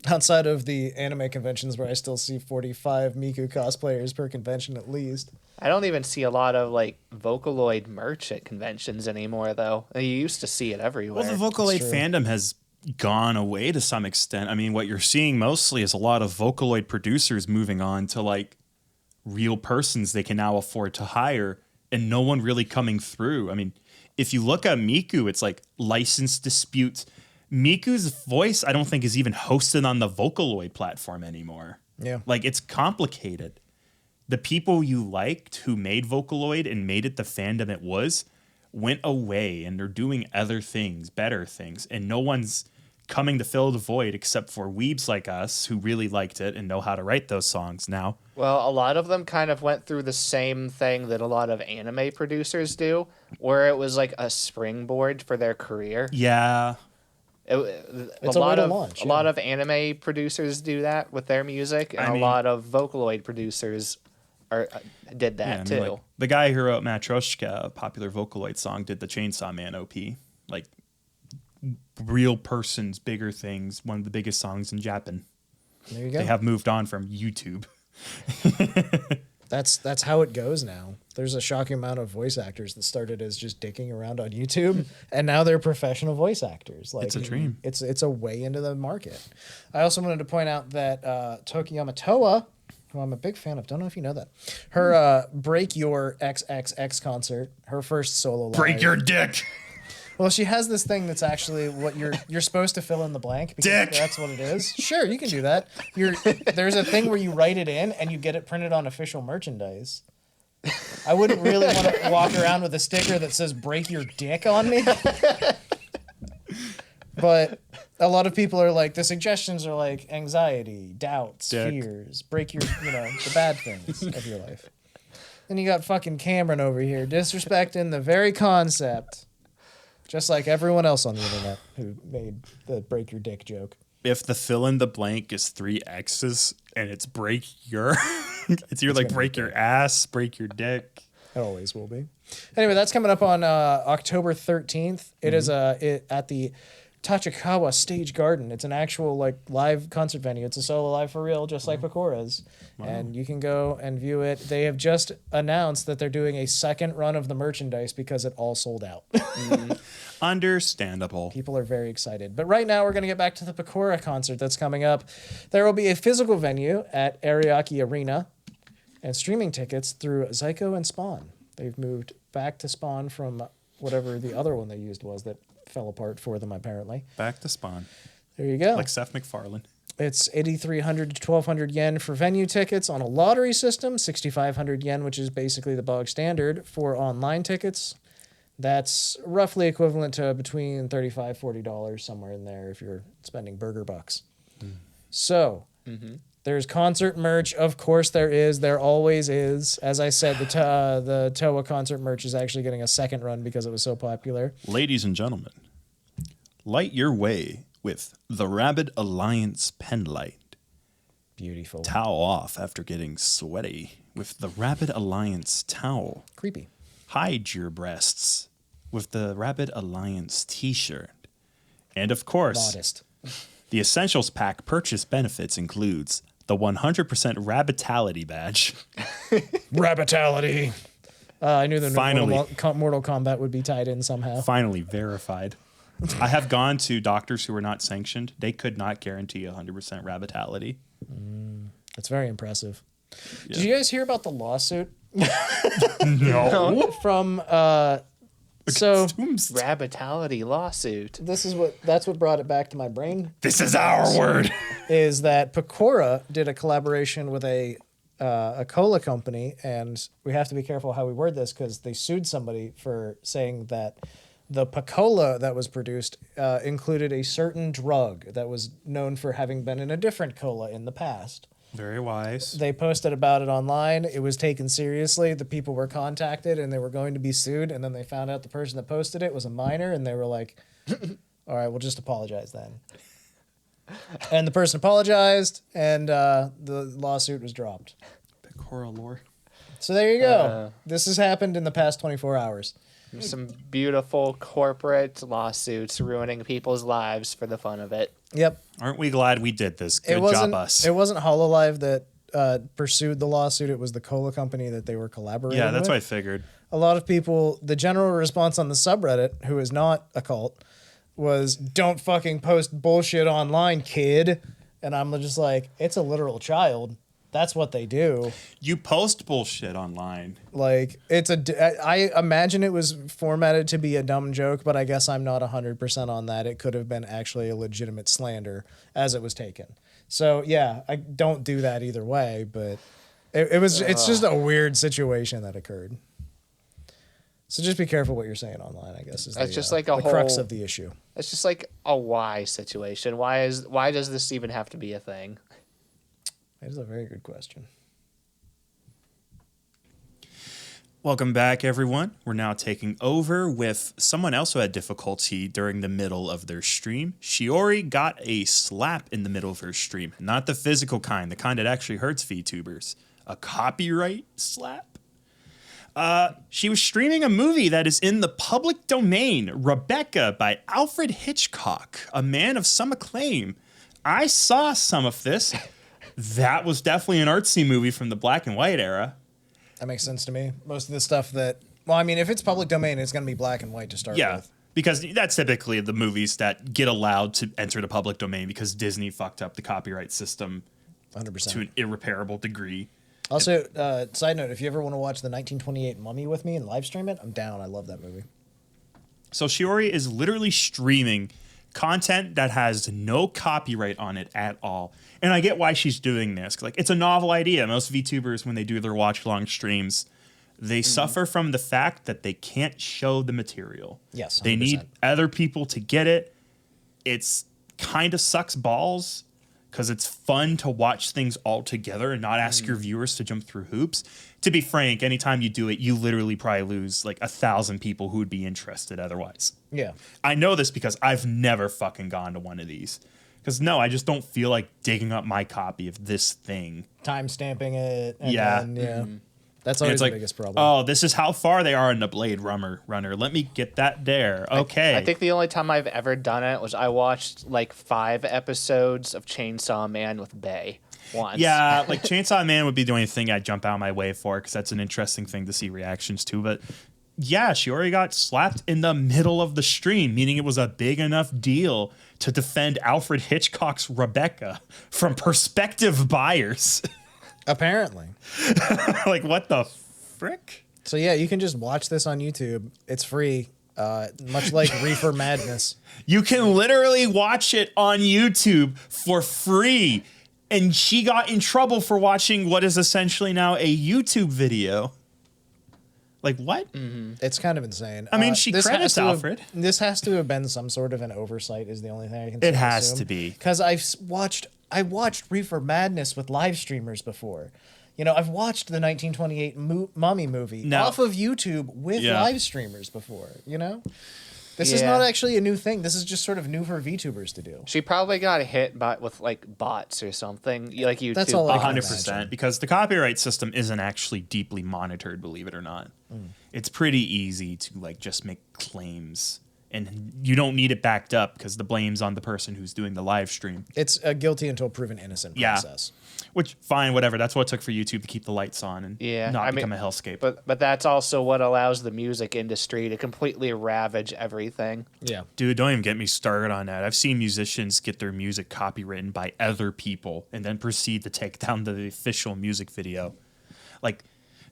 Outside of the anime conventions where I still see 45 Miku cosplayers per convention at least. I don't even see a lot of like Vocaloid merch at conventions anymore, though. You used to see it everywhere. Well, the Vocaloid true. fandom has gone away to some extent. I mean, what you're seeing mostly is a lot of Vocaloid producers moving on to like real persons they can now afford to hire and no one really coming through. I mean, if you look at Miku, it's like license disputes. Miku's voice, I don't think, is even hosted on the Vocaloid platform anymore. Yeah. Like, it's complicated. The people you liked who made Vocaloid and made it the fandom it was went away, and they're doing other things, better things, and no one's coming to fill the void, except for weebs like us who really liked it and know how to write those songs now. Well, a lot of them kind of went through the same thing that a lot of anime producers do, where it was like a springboard for their career. Yeah. It's a way to launch, a lot of anime producers do that with their music, and a lot of Vocaloid producers did that too. Like, the guy who wrote Matryoshka, a popular Vocaloid song, did the Chainsaw Man OP. Like, real persons, bigger things, one of the biggest songs in Japan. There you go. They have moved on from YouTube. That's how it goes now. There's a shocking amount of voice actors that started as just dicking around on YouTube, and now they're professional voice actors. Like, it's a dream. It's a way into the market. I also wanted to point out that Tokiyama Toa, who I'm a big fan of, don't know if you know that, her Break Your XXX concert, her first solo live. Break your dick. Well, she has this thing that's actually what you're supposed to fill in the blank because Dick. that's what it is. Sure, you can do that. There's a thing where you write it in and you get it printed on official merchandise. I wouldn't really want to walk around with a sticker that says "Break your dick" on me. But a lot of people are like, the suggestions are like anxiety, doubts, fears, break your, the bad things of your life. Then you got fucking Cameron over here disrespecting the very concept. Just like everyone else on the internet who made the break your dick joke. If the fill in the blank is 3 X's and it's break your, it's either like break your ass, break your dick. It always will be. Anyway, that's coming up on October 13th. It is at the Tachikawa Stage Garden. It's an actual like live concert venue. It's a solo live for real, just like Pekora's. Wow. And you can go and view it. They have just announced that they're doing a second run of the merchandise because it all sold out. Understandable. People are very excited. But right now we're going to get back to the Pekora concert that's coming up. There will be a physical venue at Ariake Arena and streaming tickets through Zyko and Spawn. They've moved back to Spawn from whatever the other one they used was that fell apart for them, apparently. Back to Spawn. There you go. Like Seth MacFarlane. It's 8,300 to 1,200 yen for venue tickets on a lottery system, 6,500 yen, which is basically the bog standard for online tickets. That's roughly equivalent to between $35, $40, somewhere in there if you're spending burger bucks. So, there's concert merch. Of course there is. There always is. As I said, the Toa concert merch is actually getting a second run because it was so popular. Ladies and gentlemen, light your way with the Rabbit Alliance pen light. Beautiful. Towel off after getting sweaty with the Rabbit Alliance towel. Creepy. Hide your breasts with the Rabbit Alliance t-shirt. And of course, Modest. The Essentials Pack purchase benefits includes the 100% Rabbitality badge. Rabbitality. I knew that Finally. Mortal Kombat would be tied in somehow. Finally verified. I have gone to doctors who are not sanctioned. They could not guarantee 100% Rabbitality. That's very impressive. Yeah. Did you guys hear about the lawsuit? No. From so Rabbitality lawsuit. that's what brought it back to my brain. This is our word. Is that Pekora did a collaboration with a cola company, and we have to be careful how we word this because they sued somebody for saying that the Pekola that was produced included a certain drug that was known for having been in a different cola in the past. Very wise. They posted about it online. It was taken seriously. The people were contacted and they were going to be sued. And then they found out the person that posted it was a minor. And they were like, all right, we'll just apologize then. And the person apologized and the lawsuit was dropped. Pekora lore. So there you go. This has happened in the past 24 hours. Some beautiful corporate lawsuits ruining people's lives for the fun of it. Yep. Aren't we glad we did this? Good job, us. It wasn't Hololive that pursued the lawsuit. It was the cola company that they were collaborating with. Yeah, that's what I figured. A lot of people, the general response on the subreddit, who is not a cult, was don't fucking post bullshit online, kid. And I'm just like, it's a literal child. That's what they do. You post bullshit online. Like, I imagine it was formatted to be a dumb joke, but I guess I'm not 100% on that. It could have been actually a legitimate slander as it was taken. So, yeah, I don't do that either way, but it's just a weird situation that occurred. So just be careful what you're saying online, I guess. It's just like a the whole crux of the issue. It's just like a why situation. Why does this even have to be a thing? That is a very good question. Welcome back, everyone. We're now taking over with someone else who had difficulty during the middle of their stream. Shiori got a slap in the middle of her stream. Not the physical kind, the kind that actually hurts VTubers. A copyright slap. She was streaming a movie that is in the public domain, Rebecca by Alfred Hitchcock, a man of some acclaim. I saw some of this. That was definitely an artsy movie from the black and white era. That makes sense to me. Most of the stuff that, well, I mean, if it's public domain, it's going to be black and white to start with. Because that's typically the movies that get allowed to enter the public domain because Disney fucked up the copyright system 100%. to an irreparable degree. Also, side note, if you ever want to watch the 1928 Mummy with me and live stream it, I'm down. I love that movie. So Shiori is literally streaming content that has no copyright on it at all. And I get why she's doing this. Like, it's a novel idea. Most VTubers, when they do their watch-along streams, they suffer from the fact that they can't show the material. Yes, 100%. They need other people to get it. It's kind of sucks balls because it's fun to watch things all together and not ask your viewers to jump through hoops. To be frank, anytime you do it, you literally probably lose like 1,000 people who would be interested otherwise. Yeah. I know this because I've never fucking gone to one of these. Because no, I just don't feel like digging up my copy of this thing. Time stamping it. And Yeah. then, That's always the biggest problem. Oh, this is how far they are in the Blade Runner. Let me get that there. Okay. I think the only time I've ever done it was I watched like 5 episodes of Chainsaw Man with Bay once. Yeah, like Chainsaw Man would be the only thing I'd jump out of my way for because that's an interesting thing to see reactions to. But yeah, Shiori got slapped in the middle of the stream, meaning it was a big enough deal to defend Alfred Hitchcock's Rebecca from prospective buyers. Apparently. Like, what the frick? So yeah, you can just watch this on YouTube. It's free. Much like Reefer Madness. You can literally watch it on YouTube for free. And she got in trouble for watching what is essentially now a YouTube video. Like, what? It's kind of insane. I mean, she credits Alfred. This has to have been some sort of an oversight is the only thing I can say. It has to be. Because I watched Reefer Madness with live streamers before. You know, I've watched the 1928 Mummy movie off of YouTube with live streamers before, you know? This is not actually a new thing. This is just sort of new for VTubers to do. She probably got hit with like bots or something. Like YouTube. That's all I can 100%. imagine. Because the copyright system isn't actually deeply monitored, believe it or not. It's pretty easy to like just make claims. And you don't need it backed up because the blame's on the person who's doing the live stream. It's a guilty until proven innocent process. Which, fine, whatever. That's what it took for YouTube to keep the lights on and not become a hellscape. But that's also what allows the music industry to completely ravage everything. Yeah. Dude, don't even get me started on that. I've seen musicians get their music copywritten by other people and then proceed to take down the official music video. Like,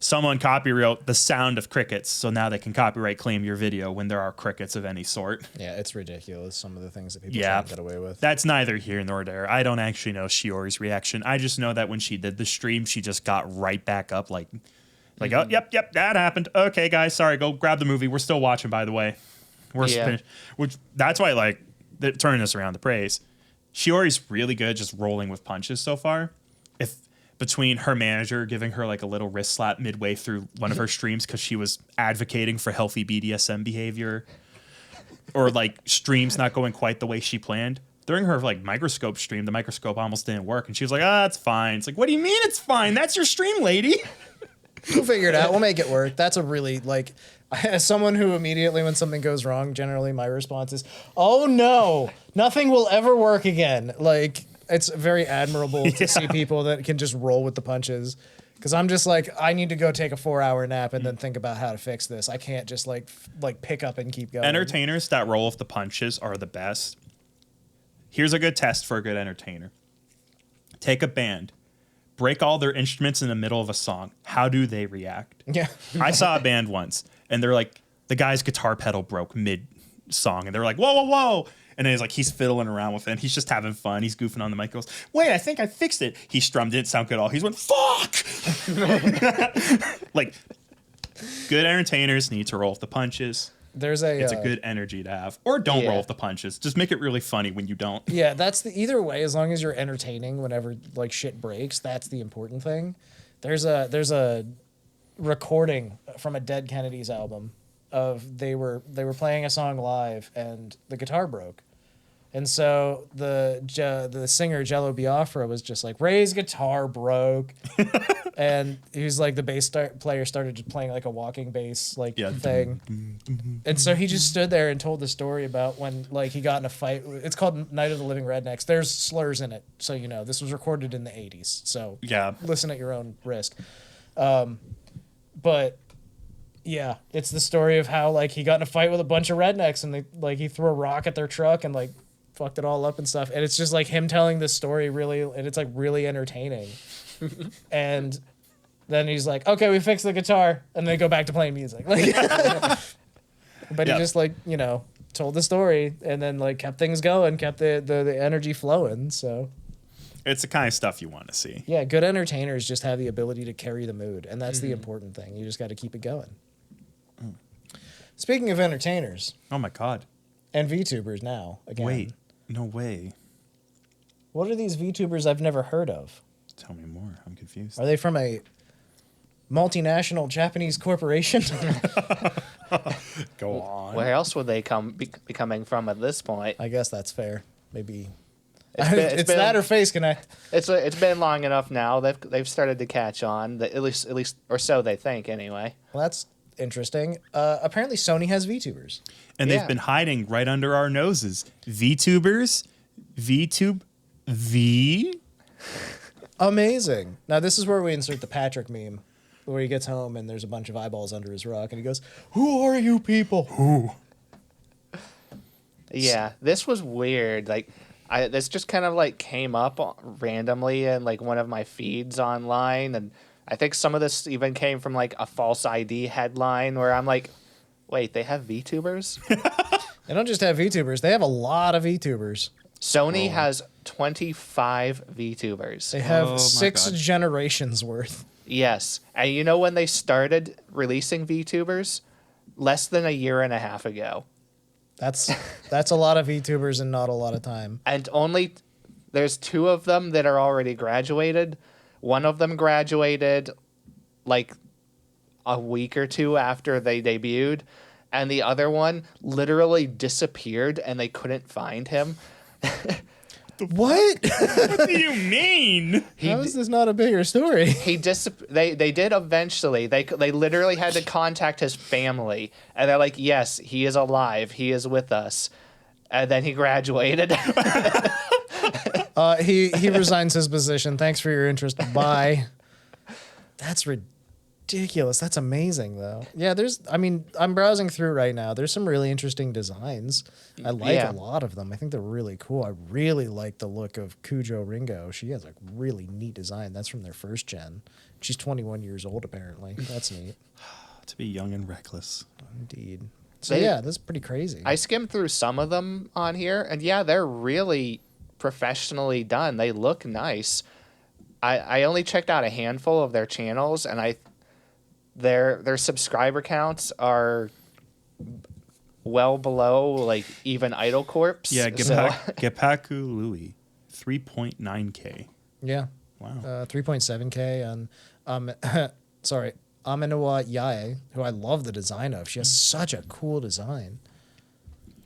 someone copywrote the sound of crickets, so now they can copyright claim your video when there are crickets of any sort. Yeah, it's ridiculous, some of the things that people try to get away with. That's neither here nor there. I don't actually know Shiori's reaction. I just know that when she did the stream, she just got right back up like oh, yep, that happened. Okay, guys, sorry, go grab the movie. We're still watching, by the way. We're finished. Which, that's why, like, turning this around to praise. Shiori's really good just rolling with punches so far. Between her manager giving her like a little wrist slap midway through one of her streams because she was advocating for healthy BDSM behavior, or like streams not going quite the way she planned. During her like microscope stream, the microscope almost didn't work, and she was like, it's fine. It's like, what do you mean it's fine? That's your stream, lady. We'll figure it out. We'll make it work. That's a really, like, as someone who immediately when something goes wrong, generally my response is, oh no, nothing will ever work again. Like, it's very admirable to see people that can just roll with the punches. Because I'm just like, I need to go take a 4-hour nap and then think about how to fix this. I can't just like pick up and keep going. Entertainers that roll with the punches are the best. Here's a good test for a good entertainer. Take a band, break all their instruments in the middle of a song. How do they react? Yeah. I saw a band once, and they're like, the guy's guitar pedal broke mid-song, and they're like, whoa, whoa, whoa. And then he's fiddling around with it. And he's just having fun. He's goofing on the mic. Goes, wait, I think I fixed it. He strummed, didn't sound good at all. He's went, fuck! Like, good entertainers need to roll with the punches. It's a good energy to have. Or don't roll with the punches. Just make it really funny when you don't. Yeah, that's either way, as long as you're entertaining whenever like shit breaks, that's the important thing. There's a recording from a Dead Kennedys album of they were playing a song live and the guitar broke. And so the singer Jello Biafra was just like, Ray's guitar broke. And he was like, the bass player started just playing like a walking bass thing. And so he just stood there and told the story about when like he got in a fight. It's called Night of the Living Rednecks. There's slurs in it. So, you know, this was recorded in the 80s. So listen at your own risk. But yeah, it's the story of how like he got in a fight with a bunch of rednecks and he threw a rock at their truck and like fucked it all up and stuff. And it's just like him telling this story really, and it's like really entertaining. And then he's like, okay, we fixed the guitar, and they go back to playing music. Like, but he just like, you know, told the story and then like kept things going, kept the energy flowing. So it's the kind of stuff you want to see. Yeah, good entertainers just have the ability to carry the mood, and that's the important thing. You just got to keep it going. Speaking of entertainers. Oh my God. And VTubers now, again. Wait, no way. What are these VTubers I've never heard of? Tell me more. I'm confused. Are they from a multinational Japanese corporation? Go on. Where else would they be coming from at this point? I guess that's fair. Maybe it's been, that or Face Connect. It's been long enough now. They've started to catch on. At least or so they think anyway. Well, that's interesting. Apparently Sony has VTubers. And they've been hiding right under our noses. VTubers, VTube, V. Amazing. Now this is where we insert the Patrick meme, where he gets home and there's a bunch of eyeballs under his rock, and he goes, "Who are you people?" Who? Yeah, this was weird. Like, this just kind of like came up randomly in like one of my feeds online, and I think some of this even came from like a false ID headline where I'm like, wait, they have VTubers? They don't just have VTubers; they have a lot of VTubers. Sony has 25 VTubers. They have 6 generations worth. Yes. And you know when they started releasing VTubers? Less than a year and a half ago. That's a lot of VTubers and not a lot of time. And there's 2 of them that are already graduated. One of them graduated like a week or 2 after they debuted. And the other one literally disappeared and they couldn't find him. What? What do you mean? How is this not a bigger story? They did eventually. They literally had to contact his family, and they're like, "Yes, he is alive. He is with us." And then he graduated. He resigns his position. Thanks for your interest. Bye. That's ridiculous. That's amazing, though. Yeah, I'm browsing through right now. There's some really interesting designs. I like a lot of them. I think they're really cool. I really like the look of Kujo Ringo. She has a really neat design. That's from their first gen. She's 21 years old, apparently. That's neat. To be young and reckless. Indeed. So, this is pretty crazy. I skimmed through some of them on here, and they're really professionally done. They look nice. I only checked out a handful of their channels, and their subscriber counts are well below like even Idol Corps. Yeah, Gepaku Louis, 3.9K. Yeah. Wow. 3.7K on Aminawa Yae, who I love the design of. She has such a cool design.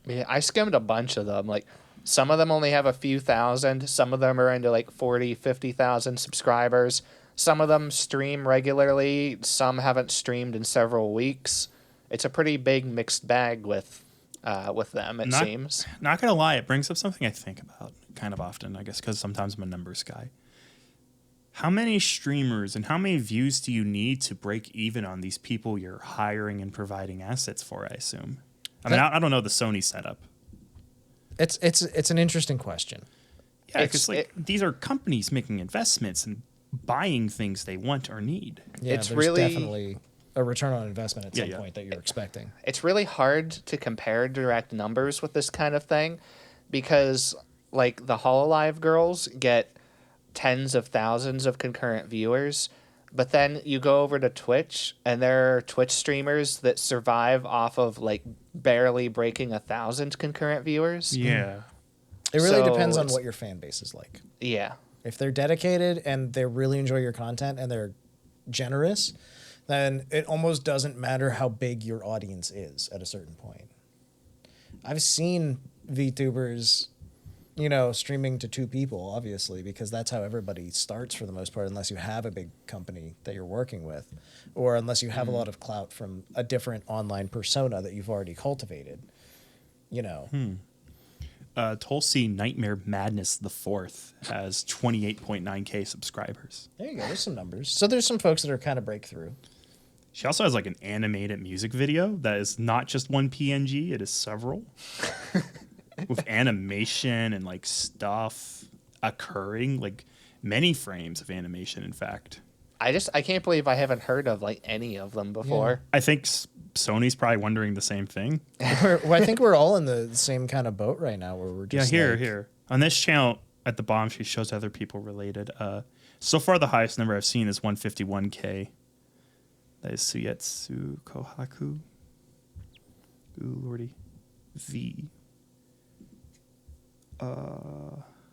Yeah, I skimmed a bunch of them. Like, some of them only have a few thousand. Some of them are into like 40, 50,000 subscribers. Some of them stream regularly. Some haven't streamed in several weeks. It's a pretty big mixed bag with them, it seems. Not gonna lie, it brings up something I think about kind of often, I guess, because sometimes I'm a numbers guy. How many streamers and how many views do you need to break even on these people you're hiring and providing assets for, I assume? I don't know the Sony setup. It's an interesting question. Yeah, because these are companies making investments and buying things they want or need. Yeah, it's there's really definitely a return on investment at some point that you're expecting. It's really hard to compare direct numbers with this kind of thing because, like, the Hololive girls get tens of thousands of concurrent viewers. But then you go over to Twitch, and there are Twitch streamers that survive off of like barely breaking 1,000 concurrent viewers. Yeah. It really So depends on it's- what your fan base is like. Yeah. If they're dedicated and they really enjoy your content and they're generous, then it almost doesn't matter how big your audience is at a certain point. I've seen VTubers, streaming to 2 people, obviously, because that's how everybody starts for the most part, unless you have a big company that you're working with, or unless you have a lot of clout from a different online persona that you've already cultivated. Tulsi Nightmare Madness the Fourth has 28.9K subscribers. There you go. There's some numbers. So there's some folks that are kind of breakthrough. She also has like an animated music video that is not just one PNG, it is several. With animation and like stuff occurring, like many frames of animation, in fact. I can't believe I haven't heard of like any of them before. I think Sony's probably wondering the same thing. I think we're all in the same kind of boat right now where we're just here. On this channel at the bottom, she shows other people related. So far, the highest number I've seen is 151K. That is Suyetsu Kohaku. Ooh, lordy. V.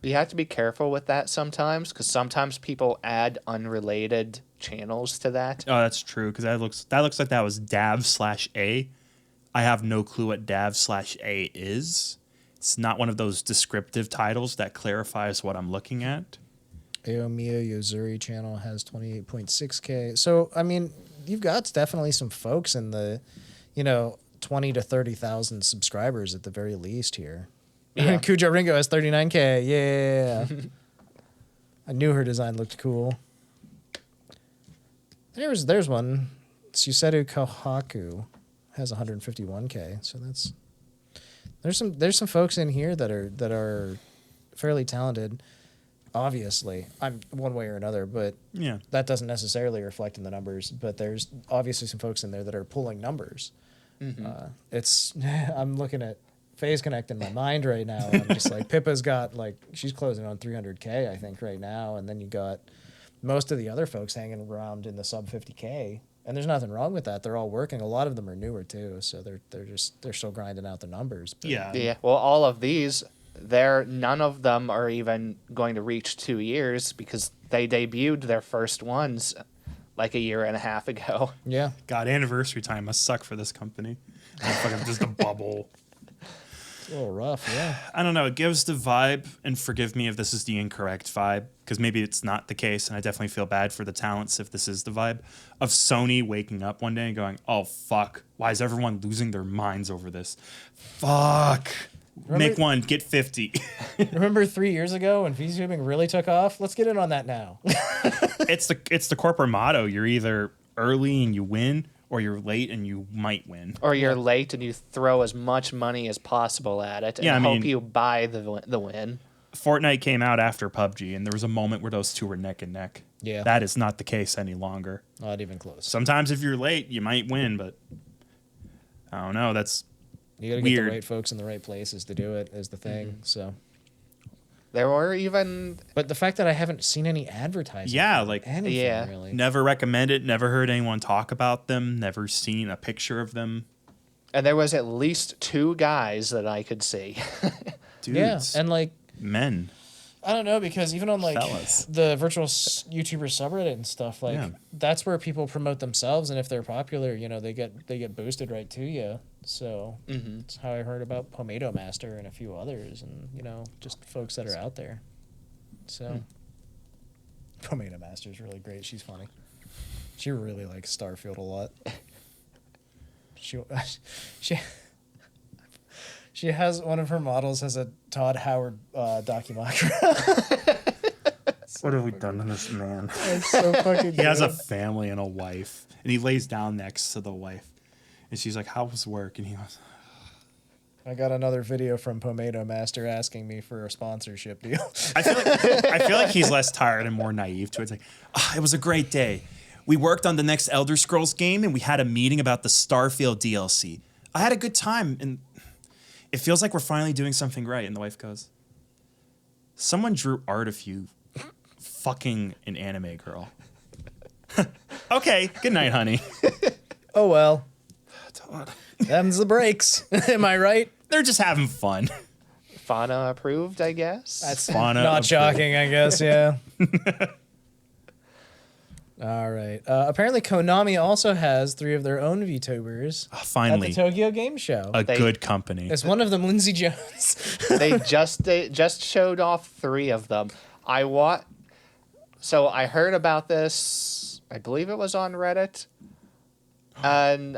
You have to be careful with that sometimes, because sometimes people add unrelated channels to that. Oh, that's true, because that looks like that was Dav/A. I have no clue what Dav/A is. It's not one of those descriptive titles that clarifies what I'm looking at. Aomiya Yozuri channel has 28.6K. So, I mean, you've got definitely some folks in the, 20 to 30,000 subscribers at the very least here. Yeah. Kujo Ringo has 39K. Yeah. I knew her design looked cool. There's one. Suseru Kohaku has 151K. So there's some folks in here that are fairly talented. Obviously, I'm one way or another, but Yeah. that doesn't necessarily reflect in the numbers. But there's obviously some folks in there that are pulling numbers. I'm looking at Phase Connect in my mind right now. I'm just like, Pippa's got she's closing on 300K, I think, right now, and then you got most of the other folks hanging around in the sub 50K, and there's nothing wrong with that. They're all working. A lot of them are newer too, so they're still grinding out the numbers. But Yeah. Well, all of these, none of them are even going to reach 2 years, because they debuted their first ones like a year and a half ago. yeah. God, anniversary time must suck for this company. It's fucking just a bubble. A little rough, yeah. I don't know. It gives the vibe, and forgive me if this is the incorrect vibe, because maybe it's not the case, and I definitely feel bad for the talents if this is the vibe, of Sony waking up one day and going, oh, fuck, why is everyone losing their minds over this? Fuck. Make one, get 50. Remember 3 years ago when VTubing really took off? Let's get in on that now. It's the corporate motto. You're either early and you win, or you're late and you might win. Or you're late and you throw as much money as possible at it and hope you buy the win. Fortnite came out after PUBG, and there was a moment where those two were neck and neck. Yeah. That is not the case any longer. Not even close. Sometimes if you're late, you might win, but I don't know. That's You got to get weird. the right folks in the right places to do it is the thing. So, There were even... but the fact that I haven't seen any advertising, Yeah, for like- anything Yeah. really. never recommended, never heard anyone talk about them, never seen a picture of them. And there was at least 2 guys that I could see. Dudes, Yeah, and men. I don't know, because even on Fellas. the virtual YouTuber subreddit and stuff, Yeah. that's where people promote themselves, and if they're popular, they get boosted right to you. So that's how I heard about Pomato Master and a few others, and just folks that are out there. So Pomato Master is really great. She's funny. She really likes Starfield a lot. She has one of her models has a Todd Howard documentary. What have we done to this man? It's so fucking He has a good. family and a wife, and he lays down next to the wife, and she's like, "How was work?" And he goes, I got another video from Pomato Master asking me for a sponsorship deal. I feel like he's less tired and more naive to it. It's like, it was a great day. We worked on the next Elder Scrolls game, and we had a meeting about the Starfield DLC. I had a good time, and it feels like we're finally doing something right. And the wife goes, someone drew art of you fucking an anime girl. Okay, good night, honey. Oh well. Them's the breaks. Am I right? They're just having fun. Fauna approved, I guess. That's Fauna not approved. shocking, I guess. Yeah. All right. Apparently, Konami also has 3 of their own VTubers at Finally, the Tokyo Game Show. a good company. Is one of them Lindsay Jones? They just showed off 3 of them. So I heard about this. I believe it was on Reddit, and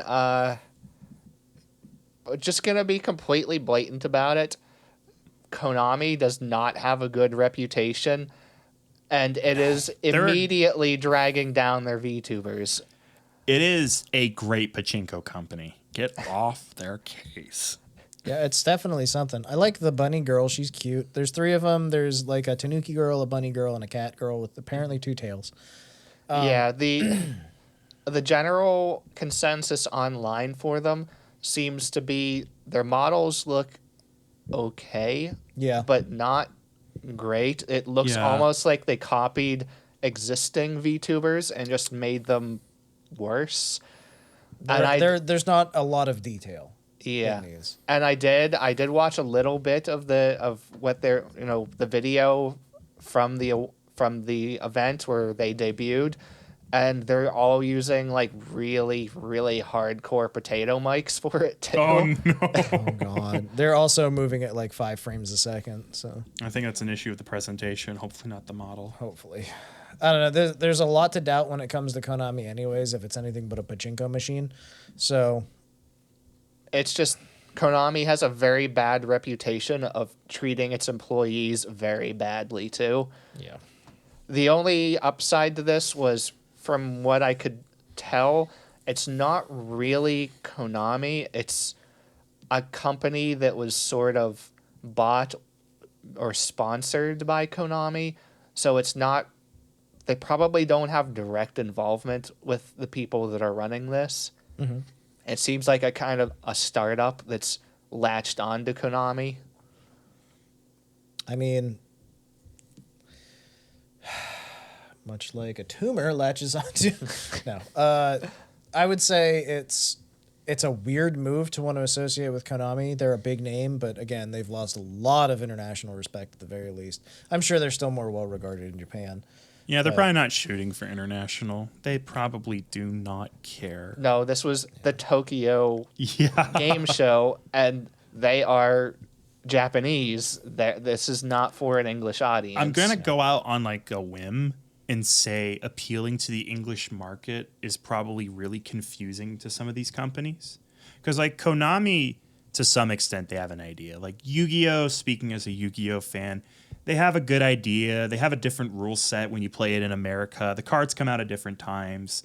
just gonna be completely blatant about it. Konami does not have a good reputation, and it is immediately dragging down their VTubers. It is a great pachinko company. Get off their case. Yeah, it's definitely something. I like the bunny girl. She's cute. There's 3 of them. There's like a tanuki girl, a bunny girl, and a cat girl with apparently 2 tails. Yeah, the general consensus online for them seems to be their models look okay, Yeah. but not great. It looks almost like they copied existing VTubers and just made them worse. There's not a lot of detail. Yeah, in these. and I did watch a little bit of what their the video from the event where they debuted, and they're all using like really really hardcore potato mics for it too. Oh no! Oh god. They're also moving at like 5 frames a second, so I think that's an issue with the presentation. Hopefully not the model. hopefully. I don't know. There's a lot to doubt when it comes to Konami anyways, if it's anything but a pachinko machine. So It's just Konami has a very bad reputation of treating its employees very badly too. yeah. The only upside to this was, from what I could tell, it's not really Konami. It's a company that was sort of bought or sponsored by Konami. So it's not, they probably don't have direct involvement with the people that are running this. Mm-hmm. It seems like a kind of a startup that's latched onto Konami. I mean, much like a tumor latches onto. No, I would say it's a weird move to want to associate with Konami. They're a big name, but again, they've lost a lot of international respect at the very least. I'm sure they're still more well regarded in Japan. Yeah, they're probably not shooting for international. They probably do not care. No, this was the Tokyo Yeah. Game Show, and they are Japanese. This is not for an English audience. I'm going to go out on like a whim and say appealing to the English market is probably really confusing to some of these companies. Because like Konami, to some extent, they have an idea. Like Yu-Gi-Oh!, speaking as a Yu-Gi-Oh! Fan, they have a good idea. They have a different rule set when you play it in America. The cards come out at different times.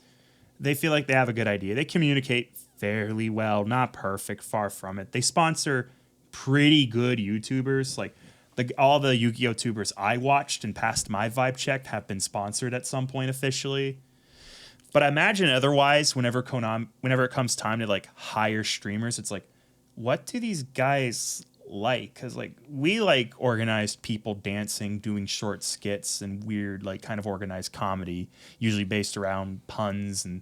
They feel like they have a good idea. They communicate fairly well, not perfect, far from it. They sponsor pretty good YouTubers. Like all the Yu-Gi-Oh! Tubers I watched and passed my vibe check have been sponsored at some point officially. But I imagine otherwise, whenever it comes time to like hire streamers, it's like, what do these guys like? Because like we like organized people dancing, doing short skits and weird like kind of organized comedy, usually based around puns and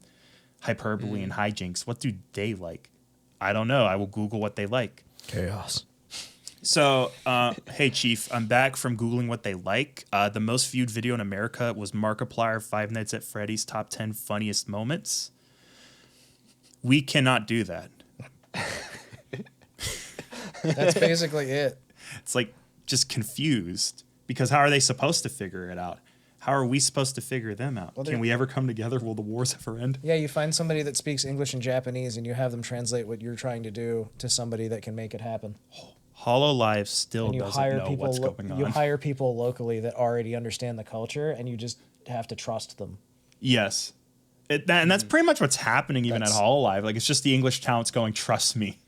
hyperbole and hijinks. What do they like? I don't know. I will Google what they like. Chaos. So, hey Chief, I'm back from Googling what they like. The most viewed video in America was Markiplier 5 Nights at Freddy's top 10 funniest moments. We cannot do that. That's basically it. It's like just confused because how are they supposed to figure it out? How are we supposed to figure them out? Can we ever come together? Will the wars ever end? Yeah, you find somebody that speaks English and Japanese and you have them translate what you're trying to do to somebody that can make it happen. HoloLive still And you doesn't hire know people what's going on. You hire people locally that already understand the culture and you just have to trust them. Yes. And that's pretty much what's happening even at HoloLive. Like, it's just the English talents going, trust me.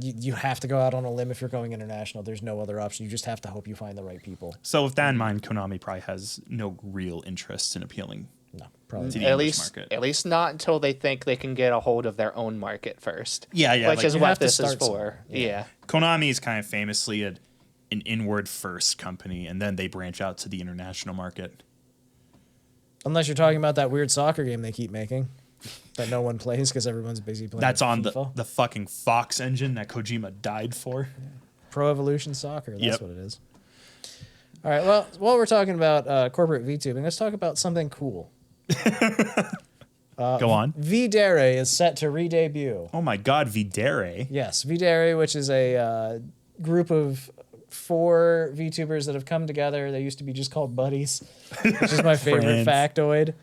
You have to go out on a limb if you're going international. There's no other option. You just have to hope you find the right people. So with that in mind, Konami probably has no real interest in appealing No, probably to not. the English market. At least not until they think they can get a hold of their own market first. Yeah. Which Like, is you what have to this is start for. somewhere. Yeah. Konami is kind of famously an inward first company, and then they branch out to the international market. Unless you're talking about that weird soccer game they keep making that no one plays because everyone's busy playing. That's on FIFA. the fucking Fox engine that Kojima died for. Pro Evolution Soccer. That's Yep. what it is. All right. Well, while we're talking about corporate VTubing, let's talk about something cool. Go on. V-Dere is set to re-debut. Oh my God, V-Dere. Yes, V-Dere, which is a group of 4 VTubers that have come together. They used to be just called buddies, which is my favorite factoid.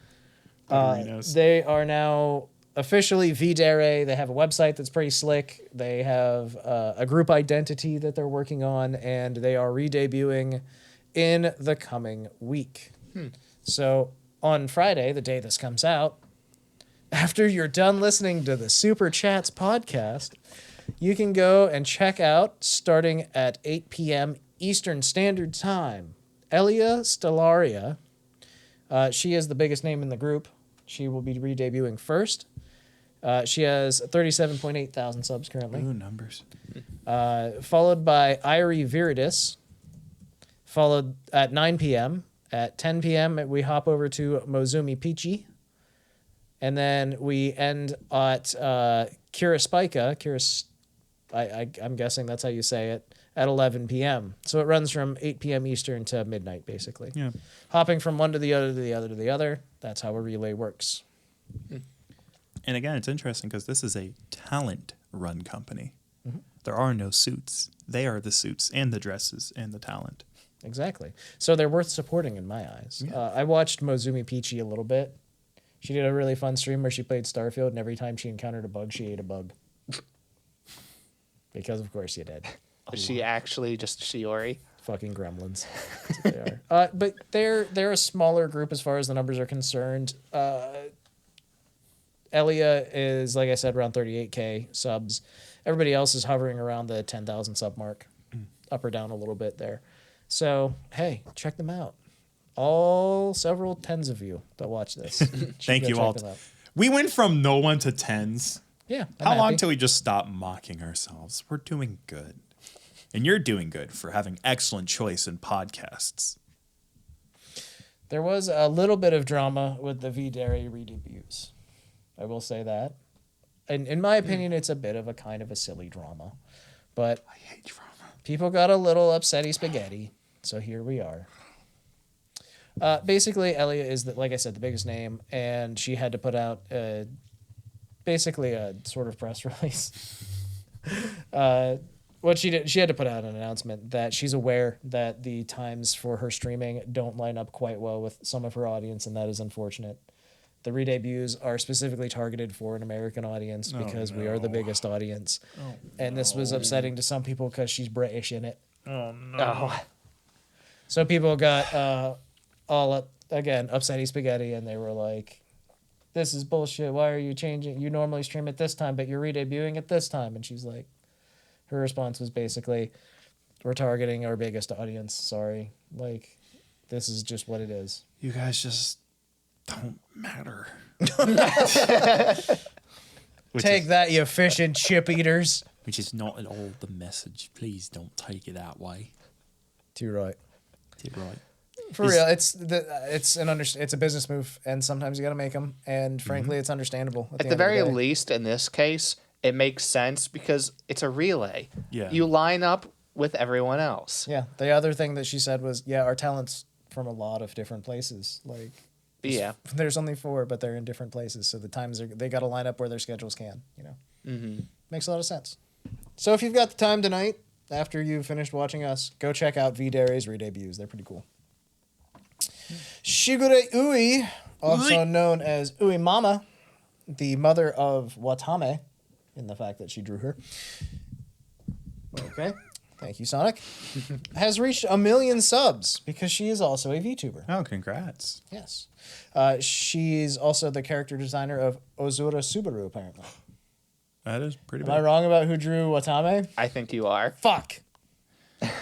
They are now officially V-Dere. They have a website that's pretty slick. They have a group identity that they're working on, and they are re-debuting in the coming week. So on Friday, the day this comes out, after you're done listening to the Super Chats podcast, you can go and check out, starting at 8 p.m. Eastern Standard Time, Elia Stellaria. She is the biggest name in the group. She will be re-debuting first. She has 37.8 thousand subs currently. Ooh, numbers. Followed by Irie Viridis. Followed at 9 p.m. At 10 p.m., we hop over to Mozumi Peachy. And then we end at Kira Spika. I'm guessing that's how you say it, at 11 p.m. So it runs from 8 p.m. Eastern to midnight, basically. Yeah. Hopping from one to the other to the other to the other. That's how a relay works. And again, it's interesting because this is a talent-run company. Mm-hmm. There are no suits. They are the suits and the dresses and the talent. Exactly. So they're worth supporting in my eyes. Yeah. I watched Mozumi Peachy a little bit. She did a really fun stream where she played Starfield, and every time she encountered a bug, she ate a bug. Because, of course, you did. Is she actually just Shiori? Fucking gremlins. That's what they are. But they're a smaller group as far as the numbers are concerned. Elia is, like I said, around 38K subs. Everybody else is hovering around the 10,000 sub mark, up or down a little bit there. So, hey, check them out. Several tens of you that watch this. Thank you all. We went from no one to tens. Yeah. How long till we just stop mocking ourselves? We're doing good. And you're doing good for having excellent choice in podcasts. There was a little bit of drama with the V-Dere redebuts. I will say that. And in my opinion, it's a bit of a kind of a silly drama. But I hate drama. People got a little upsetty spaghetti. So here we are. Basically, Elia is, like I said, the biggest name. And she had to put out basically a sort of press release. What she did, she had to put out an announcement that she's aware that the times for her streaming don't line up quite well with some of her audience, and that is unfortunate. The redebuts are specifically targeted for an American audience because we are the biggest audience. And this was upsetting to some people because she's British in it. Oh, no. So people got all up, again, upsetty spaghetti, and they were like, this is bullshit. Why are you changing? You normally stream at this time, but you're redebuting at this time. And she's like, her response was basically, we're targeting our biggest audience. Sorry. Like, this is just what it is. You guys just don't matter. Take that, you fish and chip eaters. Which is not at all the message. Please don't take it that way. Too right. Too right. For real, it's a business move, and sometimes you got to make them. And frankly, it's understandable. At the very least, in this case, it makes sense because it's a relay. Yeah. You line up with everyone else. Yeah. The other thing that she said was, yeah, our talent's from a lot of different places. Like, Yeah. there's only 4, but they're in different places, so the times they got to line up where their schedules can. You know, makes a lot of sense. So if you've got the time tonight, after you've finished watching us, go check out V-Dere's redebuts. They're pretty cool. Shigure Ui, also known as Ui Mama, the mother of Watame, in the fact that she drew her. Okay. Thank you, Sonic. Has reached 1 million subs because she is also a VTuber. Oh, congrats. Yes. She's also the character designer of Ozura Subaru, apparently. That is pretty Am I wrong about who drew Watame? I think you are. Fuck.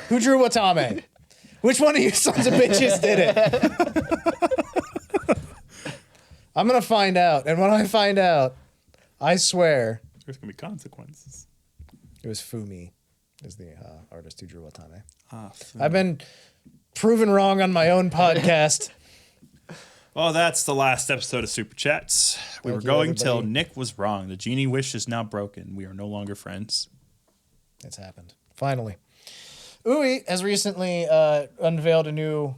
Who drew Watame? Which one of you sons of bitches did it? I'm going to find out. And when I find out, I swear. There's going to be consequences. It was Fumi, is the artist who drew Watame. Ah, I've been proven wrong on my own podcast. Well, that's the last episode of Super Chats. We were you, going till everybody. Nick was wrong. The genie wish is now broken. We are no longer friends. It's happened. Finally. Ui has recently unveiled a new,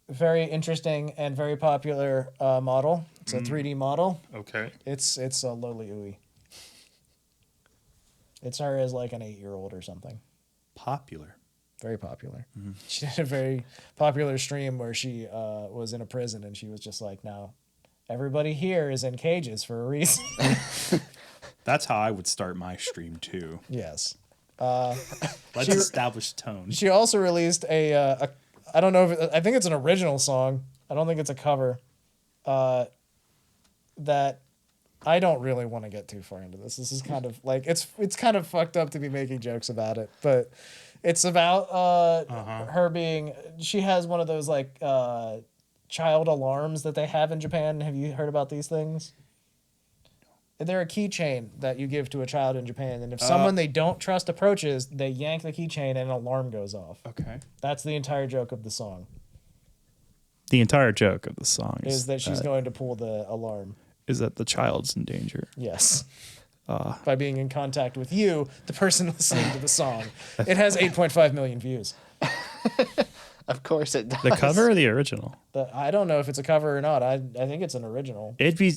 very interesting and very popular model. It's a 3D model. Okay. It's a lowly Ui. It's her as like an 8-year-old or something. Popular. Very popular. She did a very popular stream where she was in a prison and she was just like, now everybody here is in cages for a reason. That's how I would start my stream too. Yes. Let's establish tone. She also released a I don't know if I think it's an original song. I don't think it's a cover. That I don't really want to get too far into this. This is kind of like it's kind of fucked up to be making jokes about it, but it's about her being. She has one of those like child alarms that they have in Japan. Have you heard about these things? They're a keychain that you give to a child in Japan, and if someone they don't trust approaches, they yank the keychain and an alarm goes off. Okay. That's the entire joke of the song. The entire joke of the song Is that she's going to pull the alarm. is that the child's in danger. Yes. By being in contact with you, the person listening to the song. It has 8.5 million views. Of course it does. The cover or the original? I don't know if it's a cover or not. I think it's an original. It'd be.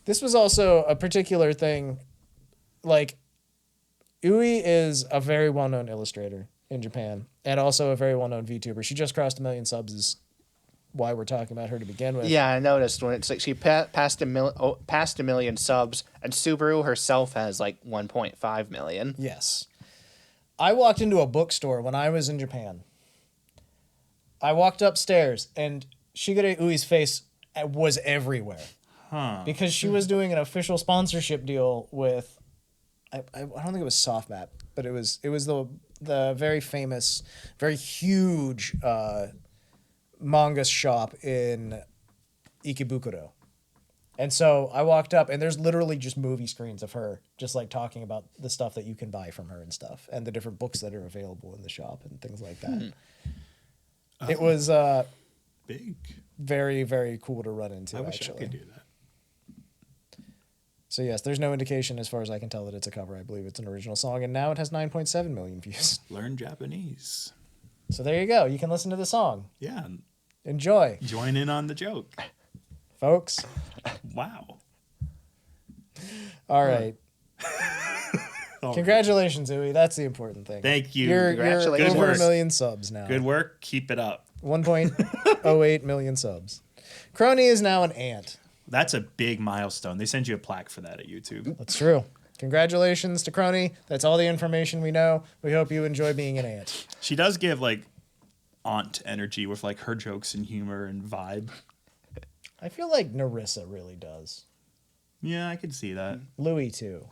This was also a particular thing. Like, Ui is a very well-known illustrator in Japan and also a very well-known VTuber. She just crossed 1 million subs is why we're talking about her to begin with. Yeah, I noticed when it's like she passed a million subs, and Subaru herself has like 1.5 million. Yes. I walked into a bookstore when I was in Japan. I walked upstairs, and Shigure Ui's face was everywhere. Huh. Because she was doing an official sponsorship deal with, I don't think it was Softmap, but it was the very famous, very huge manga shop in Ikebukuro. And so I walked up, and there's literally just movie screens of her just like talking about the stuff that you can buy from her and stuff, and the different books that are available in the shop and things like that. It was Big. very, very cool to run into. I wish actually. I could do that. So yes, there's no indication as far as I can tell that it's a cover. I believe it's an original song, and now it has 9.7 million views. Learn Japanese. So there you go. You can listen to the song. Yeah. Enjoy, Join in on the joke. folks. Wow. All right. Congratulations, Ui. That's the important thing. Thank you. You're Congratulations. over Good 1 work. million subs now. Good work. Keep it up. 1.08 million subs. Kronii is now an ant. That's a big milestone. They send you a plaque for that at YouTube. That's true. Congratulations to Kronii. That's all the information we know. We hope you enjoy being an ant. She does give like aunt energy with like her jokes and humor and vibe. I feel like Narissa really does. Yeah, I could see that. Louis too.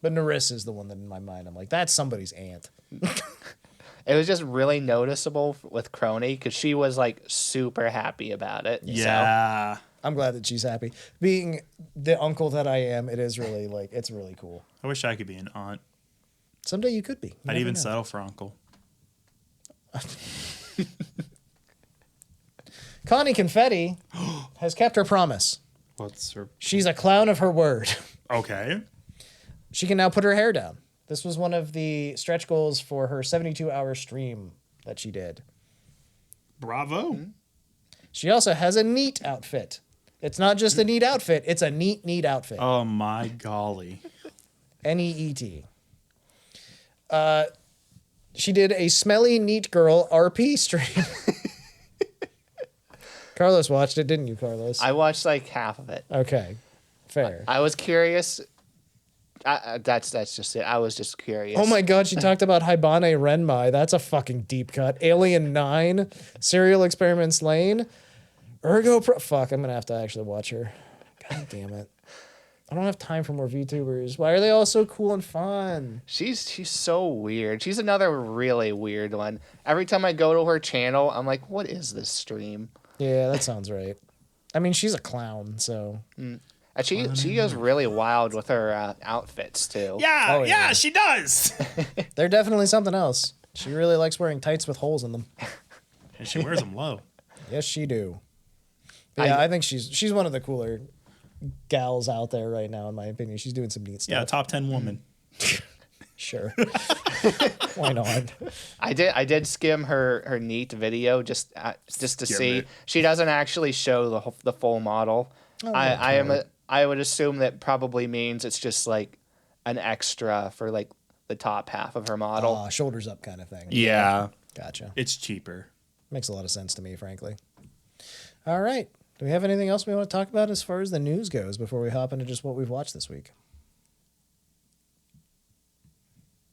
But Narissa is the one that in my mind I'm like, that's somebody's aunt. It was just really noticeable with Kronii because she was like super happy about it. Yeah. I'm glad that she's happy. Being the uncle that I am, it is really like it's really cool. I wish I could be an aunt. Someday you could be. You I'd never even know. settle for uncle. Connie Confetti has kept her promise. What's her? She's a clown of her word. Okay. She can now put her hair down. This was one of the stretch goals for her 72-hour stream that she did. Bravo. She also has a neat outfit. It's not just a neat outfit, it's a neat outfit. Oh my golly. Neet. She did a smelly neat girl RP stream. Carlos watched it, didn't you, Carlos? I watched like half of it. Okay, fair. I was curious. That's just it. I was just curious. Oh my god, she talked about Hibane Renmai. That's a fucking deep cut. Alien 9, Serial Experiments Lane, Fuck, I'm gonna have to actually watch her. God damn it. I don't have time for more VTubers. Why are they all so cool and fun? She's so weird. She's another really weird one. Every time I go to her channel, I'm like, what is this stream? Yeah, that sounds right. I mean, she's a clown, so. And she goes really wild with her outfits too. Yeah, Oh, yeah. yeah, she does. They're definitely something else. She really likes wearing tights with holes in them. And she wears them low. Yes, she do. But yeah, I think she's one of the cooler gals out there right now, in my opinion. She's doing some neat stuff. Yeah, top 10 woman. Sure. Why not? I did skim her neat video just to see. It. She doesn't actually show the full model. Oh, I would assume that probably means it's just like an extra for like the top half of her model. Shoulders up kind of thing. Yeah. Gotcha. It's cheaper. Makes a lot of sense to me, frankly. All right. Do we have anything else we want to talk about as far as the news goes before we hop into just what we've watched this week?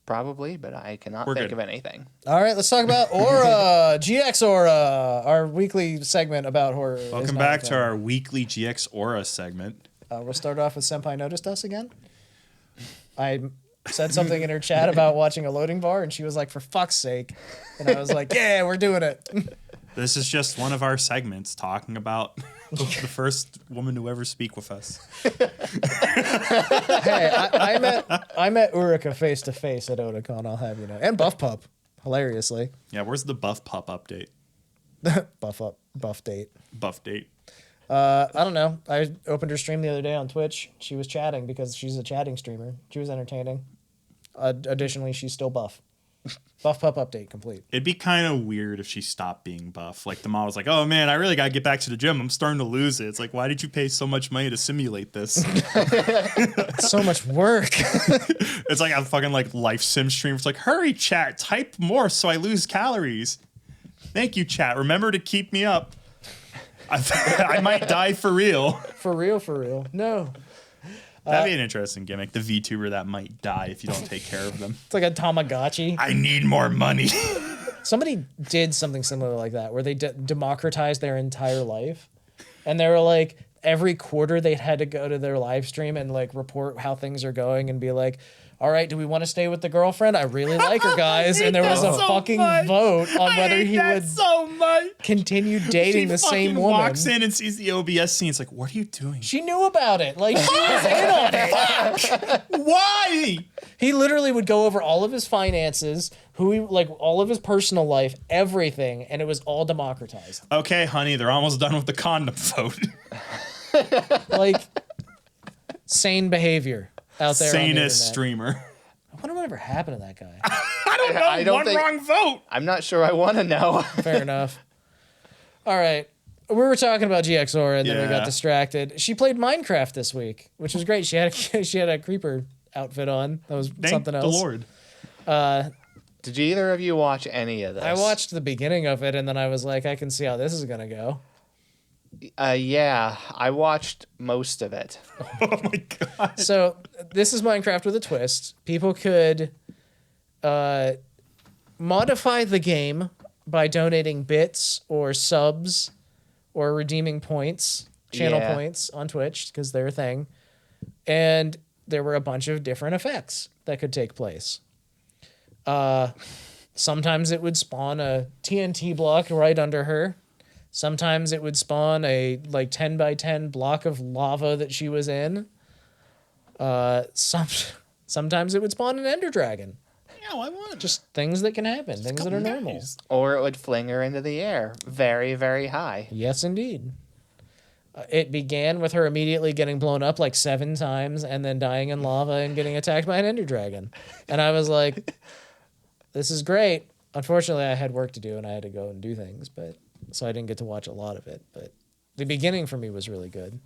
Probably, but I cannot think of anything. All right, let's talk about Aura, GX Aura, our weekly segment about horror. Welcome back to our weekly GX Aura segment. We'll start off with Senpai Noticed Us again. I said something in her chat about watching a loading bar, and she was like, for fuck's sake. And I was like, yeah, we're doing it. This is just one of our segments talking about the first woman to ever speak with us. Hey, I met Urika face to face at Otakon, I'll have you know. And Buff Pup, hilariously. Yeah, where's the Buff Pup update? Buff date. Buff date. I don't know. I opened her stream the other day on Twitch. She was chatting because she's a chatting streamer. She was entertaining. Additionally, she's still buff. Buff Pup update complete. It'd be kind of weird if she stopped being buff. Like the model's like, oh man, I really got to get back to the gym. I'm starting to lose it. It's like, why did you pay so much money to simulate this? So much work. It's like a fucking like life sim stream. It's like, hurry chat, type more so I lose calories. Thank you chat. Remember to keep me up. I might die for real. For real. No. That'd be an interesting gimmick. The VTuber that might die if you don't take care of them. It's like a Tamagotchi. I need more money. Somebody did something similar like that where they democratized their entire life. And they were like, every quarter they had to go to their live stream and like report how things are going and be like, all right, do we want to stay with the girlfriend? I really like her, guys. And there was a fucking vote on whether he would continue dating the same woman. Walks in and sees the OBS scene. It's like, what are you doing? She knew about it. Like, she was in on it. Why? He literally would go over all of his finances, all of his personal life, everything, and it was all democratized. Okay, honey, they're almost done with the condom vote. Like, sane behavior out there. Sanest streamer. I wonder whatever happened to that guy. I don't know. I don't think, wrong vote. I'm not sure I want to know. Fair enough. All right. We were talking about GX Aura, and then we got distracted. She played Minecraft this week, which was great. She had a creeper outfit on. That was something else. Thank the Lord. Did either of you watch any of this? I watched the beginning of it, and then I was like, I can see how this is going to go. Yeah, I watched most of it. Oh my god. So this is Minecraft with a twist. People could modify the game by donating bits or subs or redeeming points, channel points on Twitch, because they're a thing. And there were a bunch of different effects that could take place. Sometimes it would spawn a TNT block right under her. Sometimes it would spawn a 10 by 10 block of lava that she was in. Sometimes it would spawn an ender dragon. Yeah, why not? Just things that can happen, things that are normal. Or it would fling her into the air very, very high. Yes, indeed. It began with her immediately getting blown up like 7 times and then dying in lava and getting attacked by an ender dragon. And I was like, this is great. Unfortunately, I had work to do and I had to go and do things, so I didn't get to watch a lot of it. But the beginning for me was really good.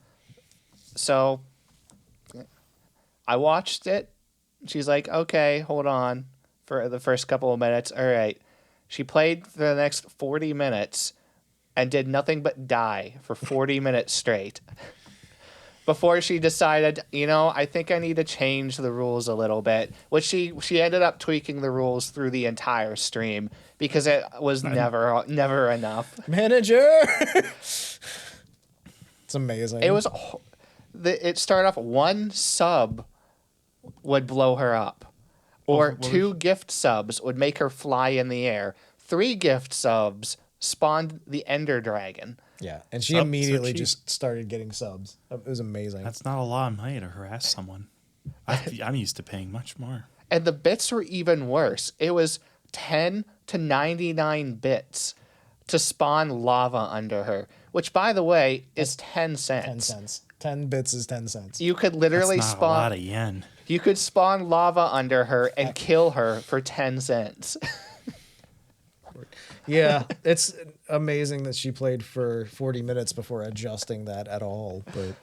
So I watched it. She's like, okay, hold on for the first couple of minutes. All right. She played for the next 40 minutes and did nothing but die for 40 minutes straight before she decided, I think I need to change the rules a little bit, which she ended up tweaking the rules through the entire stream because it was never enough. Manager! It's amazing. It started off 1 sub would blow her up, or 2 gift subs would make her fly in the air. 3 gift subs spawned the ender dragon. Yeah, and she immediately just started getting subs. It was amazing. That's not a lot of money to harass someone. I'm used to paying much more. And the bits were even worse. It was 10 to 99 bits to spawn lava under her, which, by the way, is 10 cents. 10 cents. 10 bits is 10 cents. You could literally That's not spawn a lot of yen. You could spawn lava under her and kill her for 10 cents. Yeah, it's amazing that she played for 40 minutes before adjusting that at all. But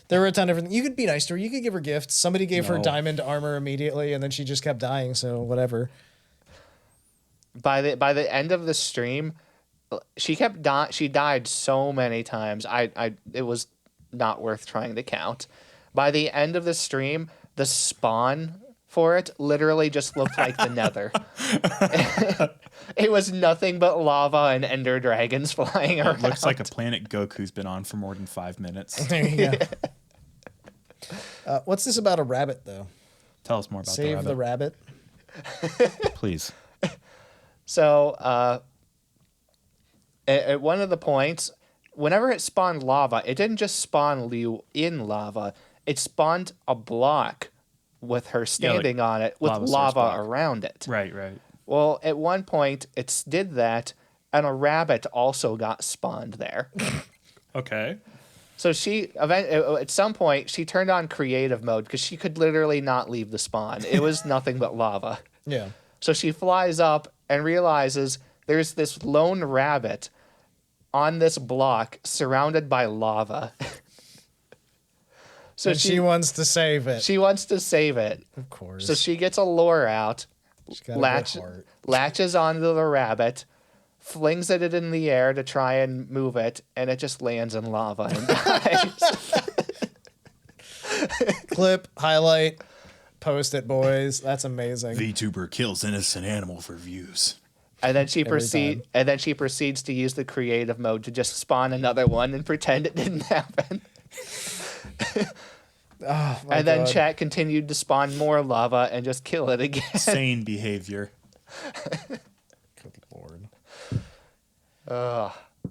there were a ton of different. You could be nice to her. You could give her gifts. Somebody gave her diamond armor immediately, and then she just kept dying. So whatever. By the end of the stream, she she died so many times. It was not worth trying to count. By the end of the stream, the spawn for it literally just looked like the Nether. It was nothing but lava and ender dragons flying around. It looks like a planet Goku's been on for more than 5 minutes. There you go. What's this about a rabbit, though? Tell us more about Save the rabbit. Please. So, at one of the points, whenever it spawned lava, it didn't just spawn Liu in lava. It spawned a block with her standing on it with lava around it. Right, right. Well, at one point, it did that, and a rabbit also got spawned there. Okay. So at some point, she turned on creative mode because she could literally not leave the spawn. It was nothing but lava. Yeah. So she flies up and realizes there's this lone rabbit on this block surrounded by lava. So she wants to save it. She wants to save it. Of course. So she gets a lure out, latches onto the rabbit, flings it in the air to try and move it, and it just lands in lava and dies. Clip, highlight, post it, boys. That's amazing. VTuber kills innocent animal for views. And then she proceeds to use the creative mode to just spawn another one and pretend it didn't happen. And then chat continued to spawn more lava and just kill it again. Sane behavior. Good lord.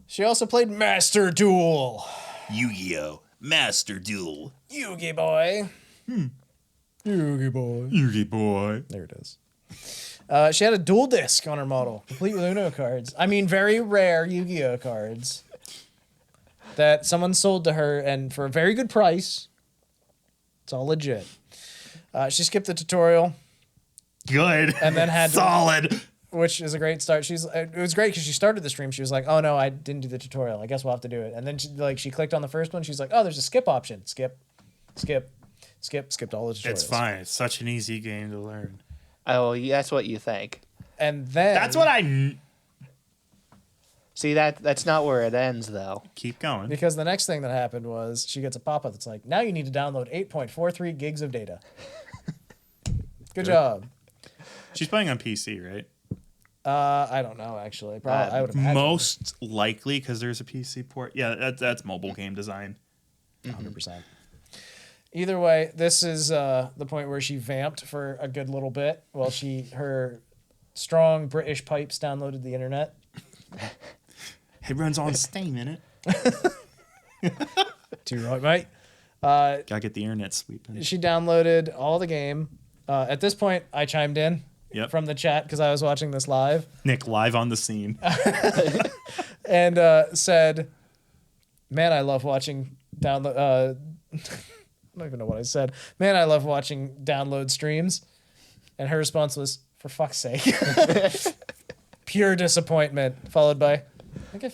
She also played Master Duel. Yu-Gi-Oh! Master Duel. Yugi boy. Yugi boy. Yugi boy. There it is. She had a dual disc on her model, complete with Uno cards. I mean, very rare Yu-Gi-Oh cards that someone sold to her, and for a very good price. It's all legit. She skipped the tutorial. Good. And then had solid. Which is a great start. It was great because she started the stream. She was like, "Oh no, I didn't do the tutorial. I guess we'll have to do it." And then she clicked on the first one. She's like, "Oh, there's a skip option. Skipped all the tutorials." It's fine. It's such an easy game to learn. Oh, that's what you think. And then that's what I see. That's not where it ends, though. Keep going. Because the next thing that happened was she gets a pop-up that's like, "Now you need to download 8.43 gigs of data." Good job. She's playing on PC, right? I don't know actually. Probably I would imagine. Most likely because there's a PC port. Yeah, that's mobile game design. 100%. Either way, this is the point where she vamped for a good little bit while her strong British pipes downloaded the internet. It runs on Steam, innit? Too right, mate. Gotta get the internet sweeping. She downloaded all the game. At this point, I chimed in from the chat because I was watching this live. Nick, live on the scene. And said, "Man, I love watching download." I don't even know what I said. "Man, I love watching download streams." And her response was, "For fuck's sake." Pure disappointment, followed by, "I think I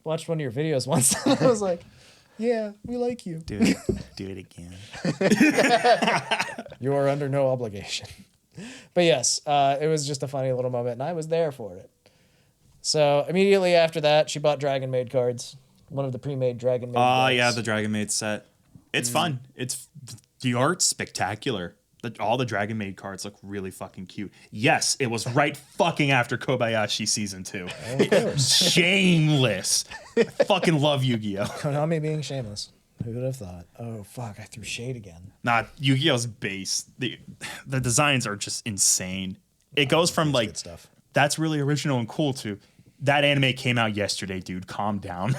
watched one of your videos once." I was like, "Yeah, we like you. Do it again." You are under no obligation." But yes, it was just a funny little moment, and I was there for it. So immediately after that, she bought Dragon Maid cards. One of the pre-made Dragon Maid cards. Yeah, the Dragon Maid set. It's fun. The art's spectacular. All the Dragon Maid cards look really fucking cute. Yes, it was right fucking after Kobayashi Season 2. Shameless. I fucking love Yu-Gi-Oh! Konami being shameless. Who would have thought? Oh, fuck, I threw shade again. Nah, Yu-Gi-Oh's base. The designs are just insane. It goes from like, good stuff. That's really original and cool to, that anime came out yesterday, dude. Calm down.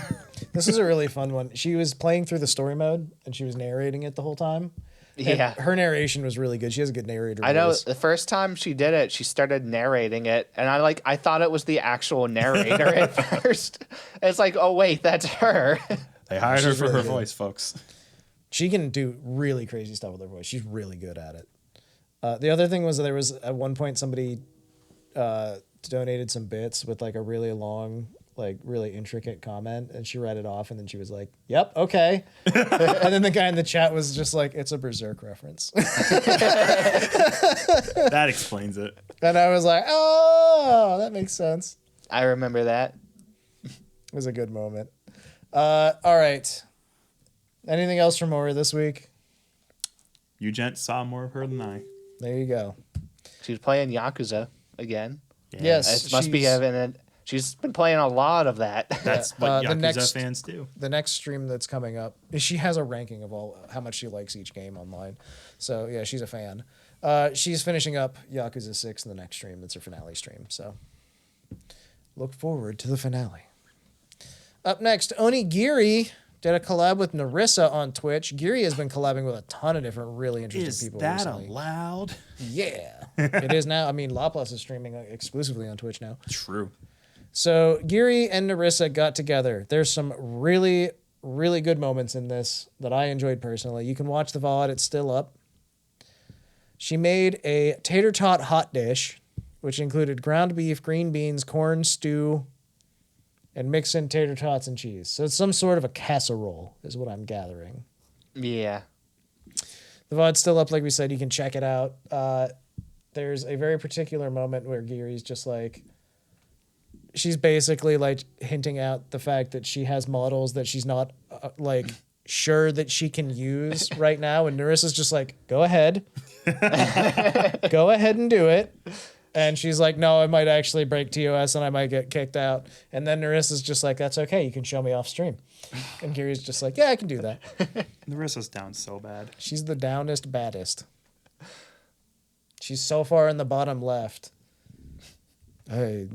This is a really fun one. She was playing through the story mode, and she was narrating it the whole time. Yeah. And her narration was really good. She has a good narrator I know voice. the first time she did it, she started narrating it, and I thought it was the actual narrator at first. It's like, oh wait, that's her. They hired her She's for really her good. voice, folks. She can do really crazy stuff with her voice. She's really good at it. The other thing was there was at one point somebody donated some bits with like a really long, like really intricate comment, and she read it off, and then she was like, "Yep, okay." And then the guy in the chat was just like, "It's a Berserk reference," That explains it. and I was like, "Oh, that makes sense." I remember that. It was a good moment. All right. Anything else from Ori this week? You gents saw more of her than I. There you go. She was playing Yakuza again. Yeah. Yes. It must be having it. She's been playing a lot of that. That's what the Yakuza next- fans do. The next stream that's coming up, she has a ranking of how much she likes each game online. So yeah, she's a fan. She's finishing up Yakuza 6 in the next stream. That's her finale stream. So look forward to the finale. Up next, Onigiri did a collab with Narissa on Twitch. Giri has been collabing with a ton of different really interesting people recently. allowed? Yeah, it is now. I mean, LaPlus is streaming exclusively on Twitch now. True. So Giri and Narissa got together. There's some really, really good moments in this that I enjoyed personally. You can watch the VOD. It's still up. She made a tater tot hot dish, which included ground beef, green beans, corn stew, and mixed in tater tots and cheese. So it's some sort of a casserole is what I'm gathering. Yeah. The VOD's still up, like we said. You can check it out. There's a very particular moment where Giri's just like, she's basically like hinting out the fact that she has models that she's not like sure that she can use right now. And Narissa's just like, go ahead. Go ahead and do it. And she's like, no, I might actually break TOS and I might get kicked out. And then Narissa's just like, that's okay. You can show me off stream. And Giri's just like, yeah, I can do that. Narissa's down so bad. She's the downest, baddest. She's so far in the bottom left. Hey,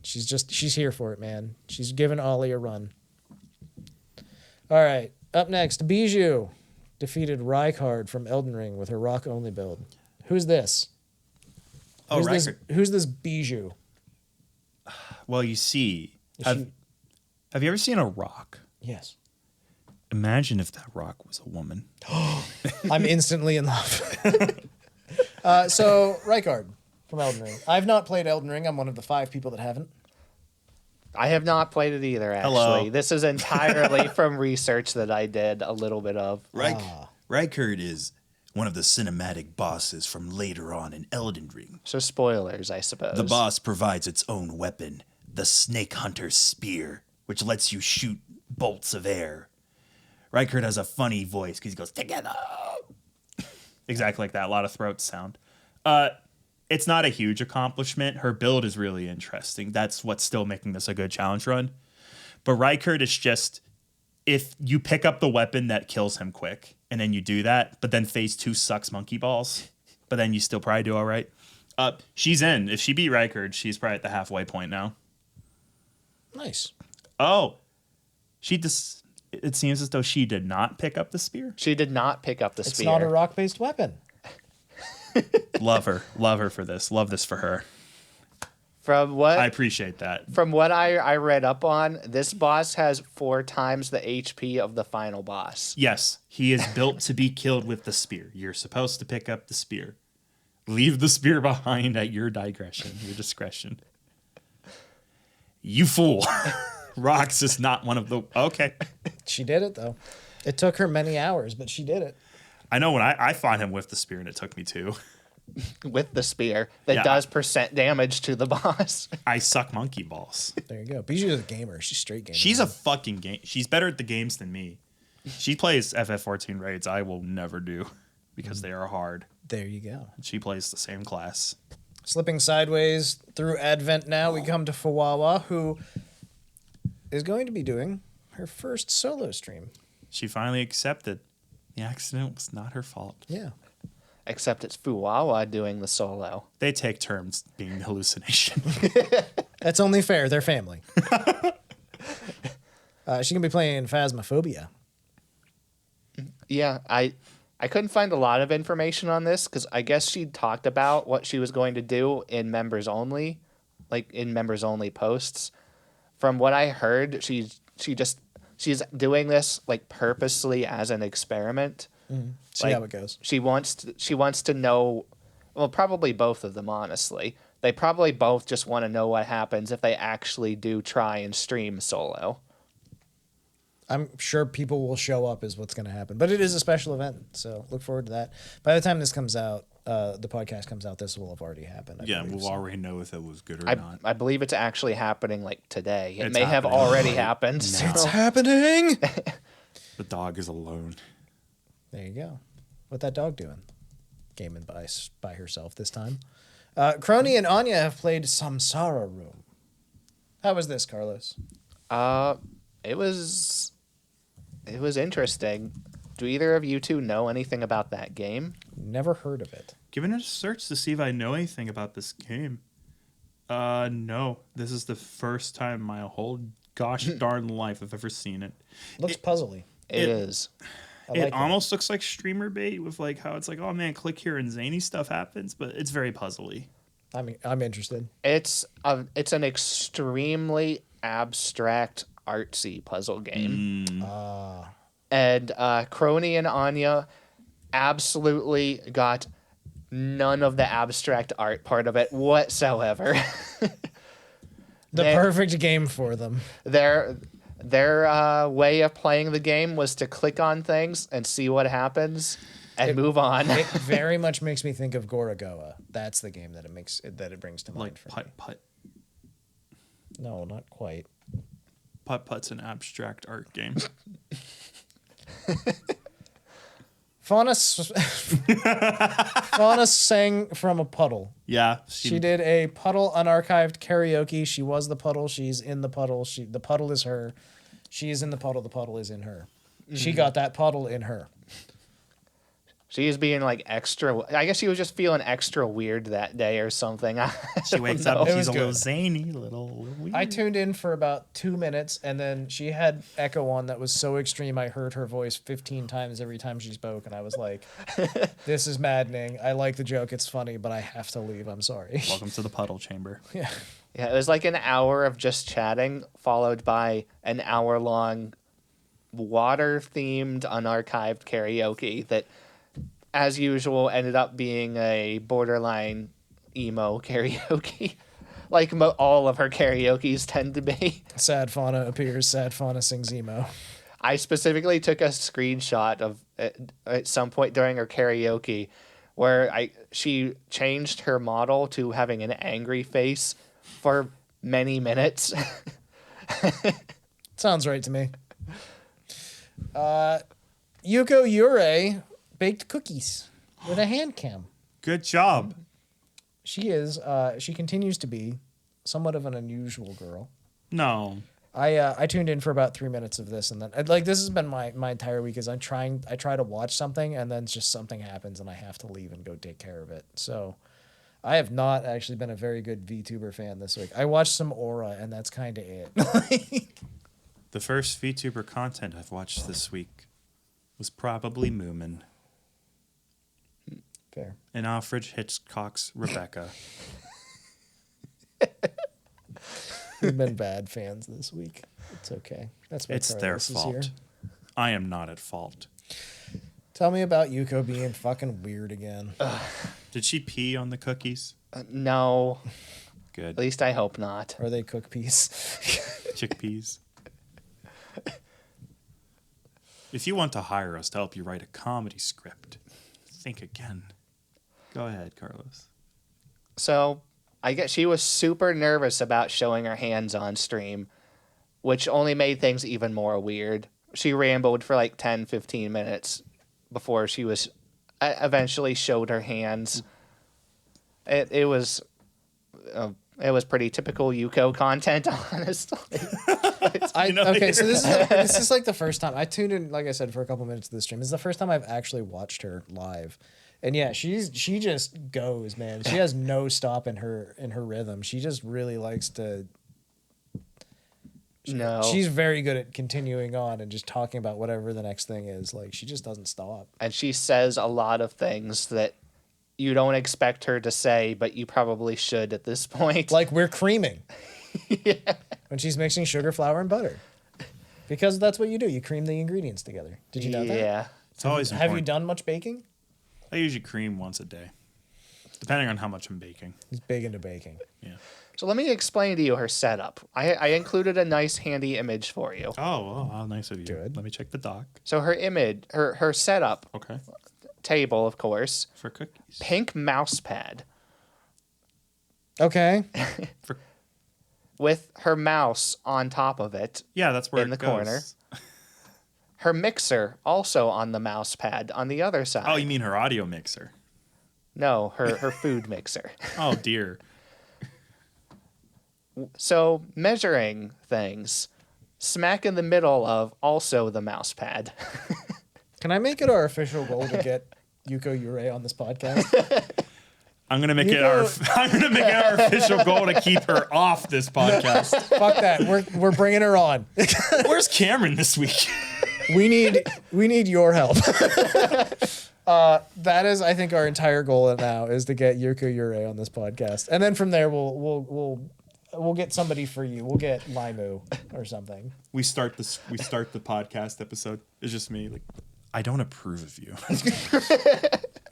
she's here for it, man. She's giving Ollie a run. All right, up next, Bijou defeated Rykard from Elden Ring with her rock only build. Who's this? Oh, Who's this Bijou? Well, you see, Is have she- you ever seen a rock? Yes. Imagine if that rock was a woman. I'm instantly in love. So, Rykard from Elden Ring. I've not played Elden Ring. I'm one of the 5 people that haven't. I have not played it either, actually. Hello. This is entirely from research that I did a little bit of. Rykard is one of the cinematic bosses from later on in Elden Ring. So spoilers, I suppose. The boss provides its own weapon, the Snake Hunter's Spear, which lets you shoot bolts of air. Rykard has a funny voice because he goes, together. Exactly like that. A lot of throat sound. It's not a huge accomplishment. Her build is really interesting. That's what's still making this a good challenge run. But Rykard is just, if you pick up the weapon that kills him quick, and then you do that, but then phase 2 sucks monkey balls, but then you still probably do all right. She's in. If she beat Rykard, she's probably at the halfway point now. Nice. Oh, it seems as though she did not pick up the spear. She did not pick up the It's spear. not a rock-based weapon. Love her for this. Love this for her. From what I appreciate that. From what I read up on, this boss has 4 times the HP of the final boss. Yes, he is built to be killed with the spear. You're supposed to pick up the spear. Leave the spear behind at your discretion. You fool. Rocks is not one of the... Okay. She did it, though. It took her many hours, but she did it. I know when I fought him with the spear, and it took me 2. With the spear that Yeah. does % damage to the boss. I suck monkey balls. There you go. Bijou's a gamer. She's straight gamer. She's a fucking game. She's better at the games than me. She plays FF14 raids I will never do because they are hard. There you go. She plays the same class. Slipping sideways through Advent now, we come to Fuwawa, who is going to be doing her first solo stream. She finally accepted the accident was not her fault. Yeah. Except it's Fuwawa doing the solo. They take turns being hallucination. That's only fair. They're family. She's going to be playing Phasmophobia. Yeah, I I couldn't find a lot of information on this because I guess she talked about what she was going to do in members only, like in members only posts. From what I heard, she's doing this like purposely as an experiment. See how it goes. She wants to know, well, probably both of them, honestly. They probably both just want to know what happens if they actually do try and stream solo. I'm sure people will show up is what's going to happen. But it is a special event, so look forward to that. By the time this comes out, the podcast comes out, this will have already happened. I believe, we'll already know if it was good or not. I believe it's actually happening like today. It It's may have happening. already happened. So. It's happening! The dog is alone. There you go. What that dog doing? Gaming by herself this time. Kronii and Anya have played Samsara Room. How was this, Carlos? It was interesting. Do either of you two know anything about that game? Never heard of it. Giving it a search to see if I know anything about this game. No. This is the first time in my whole gosh darn life I've ever seen it. Looks puzzly. It is. It almost looks like streamer bait with like how it's like, oh man, click here and zany stuff happens, but it's very puzzly. I mean, I'm interested. It's an extremely abstract, artsy puzzle game. And Kronii and Anya absolutely got none of the abstract art part of it whatsoever. The perfect game for them. Their way of playing the game was to click on things and see what happens and move on. It very much makes me think of Gorogoa. That's the game that it brings to mind Like for me. putt. No, not quite. Putt's an abstract art game. Fauna sang from a puddle. Yeah. She did a Puddle unarchived karaoke. She was the puddle. She's in the puddle. The puddle is her. She is in the puddle. The puddle is in her. She got that puddle in her. She is being like extra. I guess she was just feeling extra weird that day or something. She wakes up and It she's was a little good. zany, little weird. I tuned in for about 2 minutes, and then she had echo on that was so extreme I heard her voice 15 times every time she spoke, and I was like, this is maddening. I like the joke. It's funny, but I have to leave. I'm sorry. Welcome to the puddle chamber. Yeah. Yeah, it was like an hour of just chatting, followed by an hour-long water-themed, unarchived karaoke that, as usual, ended up being a borderline emo karaoke. Like all of her karaokes tend to be. Sad Fauna appears. Sad Fauna sings emo. I specifically took a screenshot of at some point during her karaoke where she changed her model to having an angry face for many minutes. Sounds right to me. Yuko Yurei baked cookies with a hand cam. Good job. She continues to be somewhat of an unusual girl. No. I tuned in for about 3 minutes of this, and then this has been my entire week. Is I try to watch something, and then just something happens, and I have to leave and go take care of it. So I have not actually been a very good VTuber fan this week. I watched some Aura, and that's kind of it. The first VTuber content I've watched this week was probably Moomin Fair. and Alfred Hitchcock's Rebecca. We've been bad fans this week. It's okay. That's why It's their Carlos is here. fault. I am not at fault. Tell me about Yuko being fucking weird again. Did she pee on the cookies? No, at Good. least I hope not. Or they cook peas. Chickpeas. If you want to hire us to help you write a comedy script, think again. Go ahead, Carlos. So I guess she was super nervous about showing her hands on stream, which only made things even more weird. She rambled for like 10, 15 minutes before she was eventually showed her hands. It was pretty typical Yuko content, honestly. Okay, so this is like the first time I tuned in, like I said, for a couple minutes of the stream. This is the first time I've actually watched her live. And yeah, she just goes, man. She has no stop in her rhythm. She just really likes to No. She's very good at continuing on and just talking about whatever the next thing is. Like, she just doesn't stop. And she says a lot of things that you don't expect her to say, but you probably should at this point. Like, we're creaming. When she's mixing sugar, flour, and butter. Because that's what you do. You cream the ingredients together. Did you know that? Yeah. It's always Have you important. done much baking? I usually cream once a day, depending on how much I'm baking. He's big into baking. Yeah. So let me explain to you her setup. I included a nice handy image for you. Oh, well, how nice of you. Good. Let me check the doc. So her image, her setup Okay. table, of course, For cookies. pink mouse pad Okay. For with her mouse on top of it. yeah, that's where In it the goes. corner. Her mixer also on the mouse pad on the other side. Oh, you mean her audio mixer? No, her food mixer. Oh dear. So measuring things, smack in the middle of also the mouse pad. Can I make it our official goal to get Yuko Yurei on this podcast? I'm gonna make You it our go- I'm gonna make it our official goal to keep her off this podcast. Fuck that. We're bringing her on. Where's Cameron this week? We need your help. That is, I think, our entire goal now is to get Yuko Yurei on this podcast, and then from there we'll get somebody for you. We'll get Limu or something. We start the podcast episode. It's just me. Like, I don't approve of you.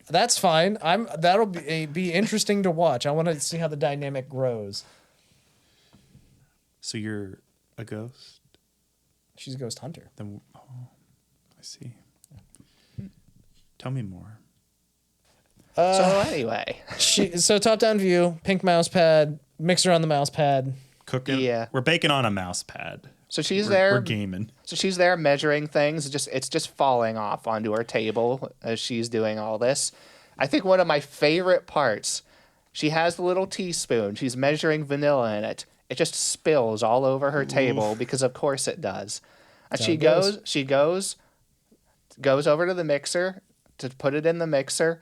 That's fine. That'll be interesting to watch. I want to see how the dynamic grows. So you're a ghost? She's a ghost hunter. Then I see. Tell me more. So anyway, So top down view, pink mouse pad, mixer on the mouse pad. Cooking. Yeah. We're baking on a mouse pad. so she's We're there. gaming. So she's there measuring things. It's just falling off onto her table as she's doing all this. I think one of my favorite parts, she has the little teaspoon. She's measuring vanilla in it. It just spills all over her table because of course it does. And That's she how it goes over to the mixer to put it in the mixer.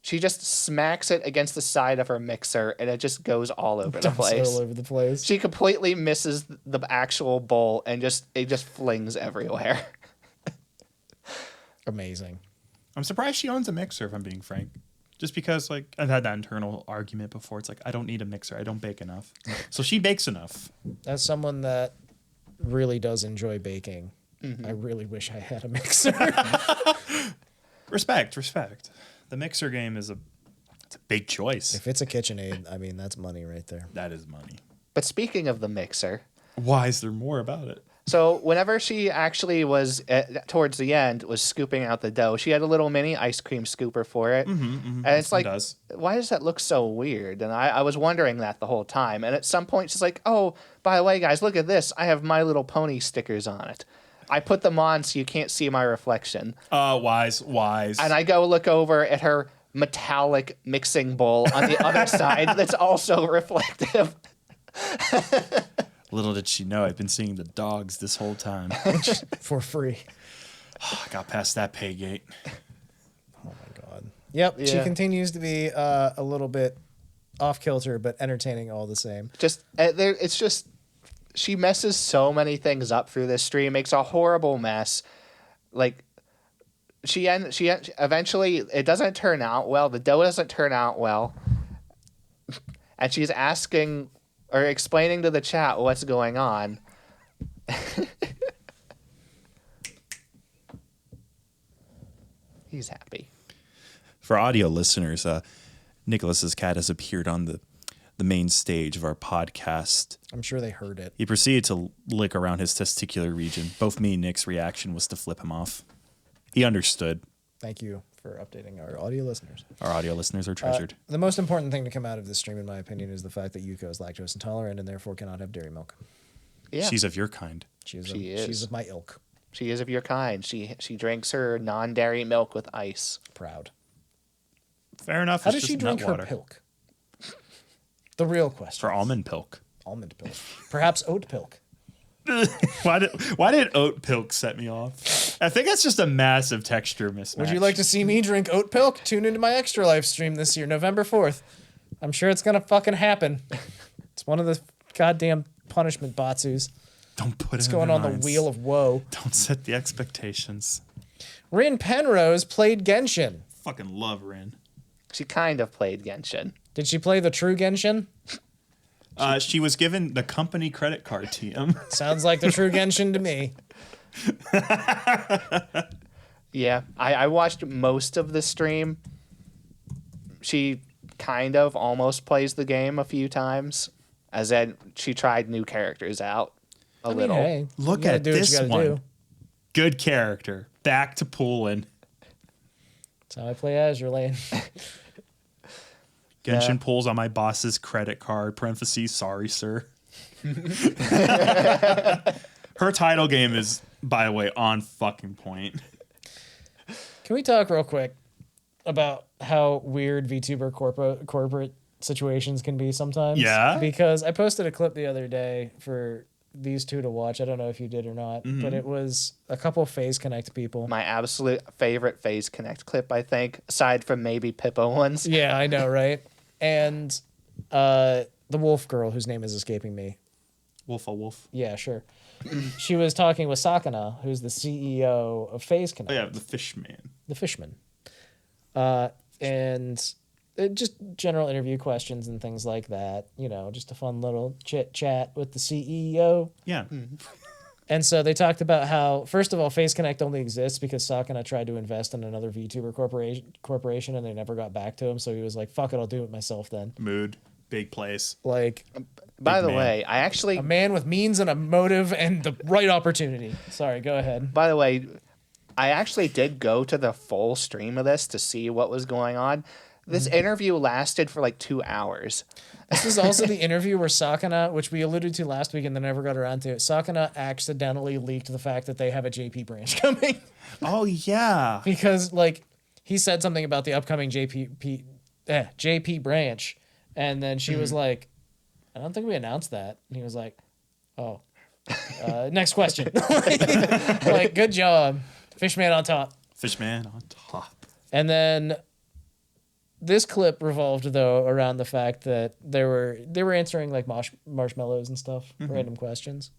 She just smacks it against the side of her mixer and it just goes all over the Dumps place. all over the place. She completely misses the actual bowl and it just flings everywhere. Amazing. I'm surprised she owns a mixer, if I'm being frank. Just because, like, I've had that internal argument before. It's like, I don't need a mixer. I don't bake enough. So she bakes enough. As someone that really does enjoy baking, I really wish I had a mixer. Respect. The mixer game is it's a big choice. If it's a KitchenAid, I mean, that's money right there. That is money. But speaking of the mixer, Why is there more about it? so whenever she actually was towards the end was scooping out the dough, she had a little mini ice cream scooper for it. And it's like, why does that look so weird? And I was wondering that the whole time. And at some point she's like, oh, by the way, guys, look at this. I have My Little Pony stickers on it. I put them on so you can't see my reflection. Wise. And I go look over at her metallic mixing bowl on the other side that's also reflective. Little did she know, I've been seeing the dogs this whole time. For free. I got past that pay gate. Oh my God. Yep. She Yeah. continues to be a little bit off kilter, but entertaining all the same. It's just she messes so many things up through this stream, makes a horrible mess. Like she eventually it doesn't turn out well. The dough doesn't turn out well, and she's asking or explaining to the chat what's going on. He's happy. For audio listeners, Nicholas's cat has appeared on the main stage of our podcast. I'm sure they heard it. He proceeded to lick around his testicular region. Both me and Nick's reaction was to flip him off. He understood. Thank you for updating our audio listeners. Our audio listeners are treasured. The most important thing to come out of this stream, in my opinion, is the fact that Yuko is lactose intolerant and therefore cannot have dairy milk. Yeah, She's of your kind. She She's is. of my ilk. She is of your kind. She drinks her non-dairy milk with ice. Proud. Fair enough. How it's does she just drink nut her water. pilk? The real question. For almond pilk. Almond pilk. Perhaps oat pilk. Why did oat pilk set me off? I think that's just a massive texture mismatch. Would you like to see me drink oat pilk? Tune into my Extra Life stream this year, November 4th. I'm sure it's going to fucking happen. It's one of the goddamn punishment batsus. Don't put What's it going in on their the minds. wheel of woe? Don't set the expectations. Rin Penrose played Genshin. Fucking love Rin. She kind of played Genshin. Did she play the true Genshin? She was given the company credit card, TM. Sounds like the true Genshin to me. Yeah, I watched most of the stream. She kind of almost plays the game a few times, as in she tried new characters out a little. Hey, Look you gotta at do what you this gotta one. do. Good character. Back to pooling. That's how I play Azure Lane. Genshin Yeah. pulls on my boss's credit card. Parentheses, sorry, sir. Her title game is, by the way, on fucking point. Can we talk real quick about how weird VTuber corporate situations can be sometimes? Yeah? Because I posted a clip the other day for these two to watch. I don't know if you did or not, but it was a couple of Phase Connect people. My absolute favorite Phase Connect clip, I think, aside from maybe Pippa ones. Yeah, I know, right? And the wolf girl, whose name is escaping me. Wolf a wolf. Yeah, sure. She was talking with Sakana, who's the CEO of Phase Connect. Oh, yeah, the fish man. The fishman. And just general interview questions and things like that. You know, just a fun little chit chat with the CEO. Yeah. And so they talked about how, first of all, Phase Connect only exists because Sakana tried to invest in another VTuber corporation and they never got back to him. So he was like, fuck it, I'll do it myself then. Mood. Big place. Like, By the man. way, I actually a man with means and a motive and the right opportunity. Sorry, go ahead. By the way, I actually did go to the full stream of this to see what was going on. This interview lasted for like 2 hours. This is also the interview where Sakana, which we alluded to last week and then never got around to it, Sakana accidentally leaked the fact that they have a JP branch coming. Oh, yeah. Because, like, he said something about the upcoming JP branch. And then she was like, I don't think we announced that. And he was like, oh. Next question. like, good job. Fishman on top. Fishman on top. And then this clip revolved though around the fact that they were answering like marshmallows and stuff, random questions.